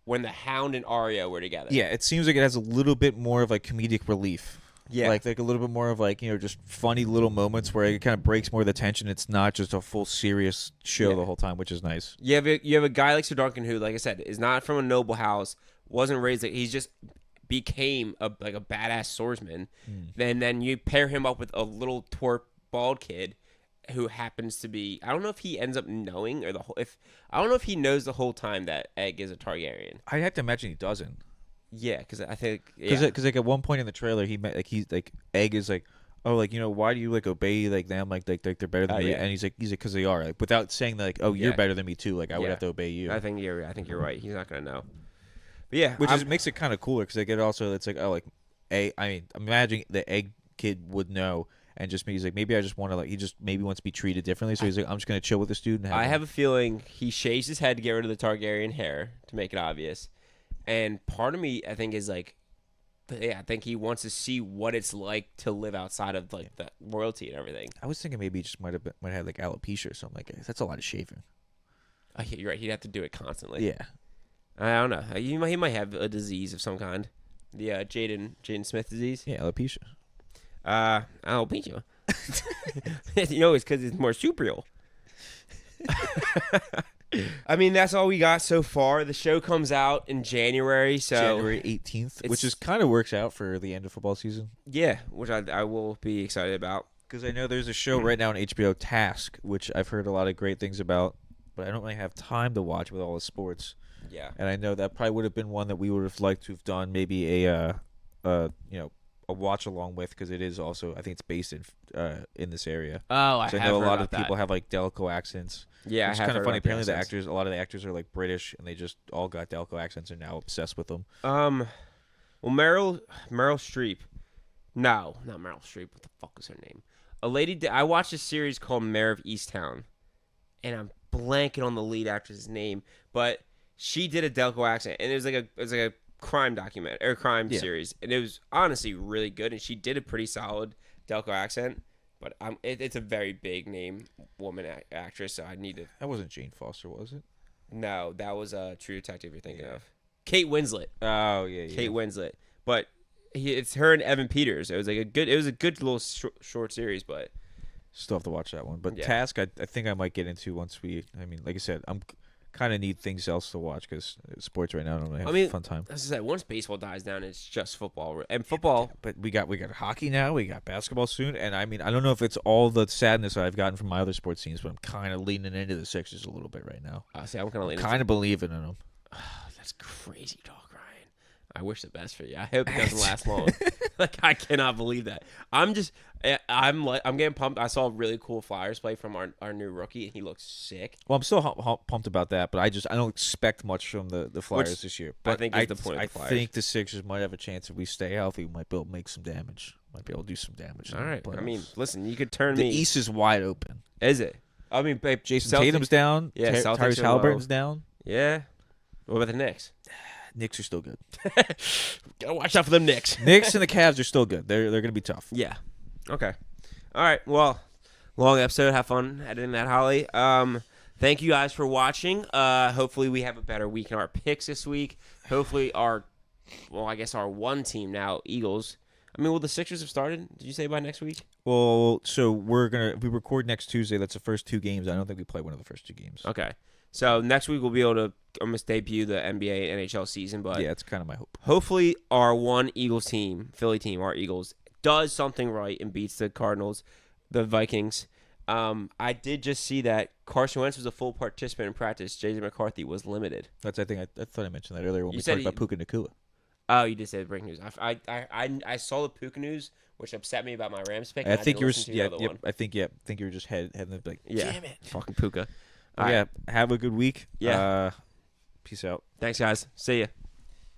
when the Hound and Arya were together. Yeah, it seems like it has a little bit more of like comedic relief. Yeah, like a little bit more of like just funny little moments where it kind of breaks more of the tension. It's not just a full serious show the whole time, which is nice. You have a guy like Sir Duncan who, like I said, is not from a noble house, wasn't raised like he's just became a badass swordsman. Then you pair him up with a little twerp bald kid who happens to be I don't know if he ends up knowing I don't know if he knows the whole time that Egg is a Targaryen. I have to imagine he doesn't. Yeah, because I think because like at one point in the trailer he's like Egg is like, oh, like why do you like obey like them like they're better than me, and he's like because they are, like without saying that, like, oh, you're better than me too, like I would have to obey you. I think you're right. He's not gonna know. But yeah, which makes it kind of cooler because like it also it's like, oh, like I mean imagine the Egg kid would know. And just he's like, maybe I just want to he just maybe wants to be treated differently. So he's like, I'm just gonna chill with this dude. I have a feeling he shaves his head to get rid of the Targaryen hair to make it obvious. And part of me, I think, is like, I think he wants to see what it's like to live outside of like the royalty and everything. I was thinking maybe he just might have like alopecia or something like that. That's a lot of shaving. You're right. He'd have to do it constantly. Yeah. I don't know. He might have a disease of some kind. The Jaden Smith disease. Yeah, alopecia. Alopecia. It's because it's marsupial. I mean, that's all we got so far. The show comes out in January, so January 18th, which is kind of works out for the end of football season. Yeah, which I will be excited about because I know there's a show right now on HBO, Task, which I've heard a lot of great things about, but I don't really have time to watch with all the sports. Yeah, and I know that probably would have been one that we would have liked to have done maybe a watch along with, because it is also, I think it's based in this area. Oh, so I know a lot of people have like Delco accents. Yeah, it's kind of funny. Apparently, a lot of the actors are like British, and they just all got Delco accents and are now obsessed with them. Well, Meryl Streep. No, not Meryl Streep. What the fuck is her name? A lady. I watched a series called Mayor of Easttown, and I'm blanking on the lead actress's name, but she did a Delco accent, and it was like a crime document or crime series, and it was honestly really good, and she did a pretty solid Delco accent. But it's a very big name woman actress, so I need to. That wasn't Jane Foster, was it? No, that was True Detective you're thinking of. Kate Winslet. Oh yeah. Kate Winslet. But it's her and Evan Peters. It was a good little short series, but still have to watch that one. But Task, I think I might get into once we. I mean, like I said, I'm kind of need things else to watch because sports right now don't really have a fun time. As I said, once baseball dies down, it's just football and football. But we got hockey now. We got basketball soon, and I mean, I don't know if it's all the sadness that I've gotten from my other sports teams, but I'm kind of leaning into the Sixers a little bit right now. See, I'm kind of believing in them. That's crazy talk, Ryan. I wish the best for you. I hope it doesn't last long. Like, I cannot believe that. I'm getting pumped. I saw a really cool Flyers play from our new rookie, and he looks sick. Well, I'm still pumped about that, but I don't expect much from the Flyers this year. But I think is the point of the Flyers. I think the Sixers might have a chance if we stay healthy. We might be able to make some damage. Might be able to do some damage. All right. I mean, listen, you could turn the East is wide open. Is it? I mean, babe, Jason Tatum's down. Yeah, Tyrese Halliburton's down. Yeah. What about the Knicks? Knicks are still good. Gotta watch out for them Knicks. Knicks and the Cavs are still good. They're gonna be tough. Yeah. Okay. All right. Well, long episode. Have fun editing that, Holly. Thank you guys for watching. Hopefully we have a better week in our picks this week. Hopefully our one team now, Eagles. I mean, will the Sixers have started? Did you say by next week? Well, so we record next Tuesday. That's the first two games. I don't think we play one of the first two games. Okay. So next week we'll be able to almost debut the NBA and NHL season. But yeah, it's kind of my hope. hopefully our one Eagles team, Philly team, our Eagles, does something right and beats the Cardinals, the Vikings. I did just see that Carson Wentz was a full participant in practice. J.J. McCarthy was limited. I thought I mentioned that earlier when You we said talked about Puka Nacua. Oh, you did say the breaking news. I saw the Puka news, which upset me about my Rams pick. I think you were I think you were just heading like damn it, fucking Puka. Yeah, have a good week. Yeah. Peace out. Thanks, guys. See ya.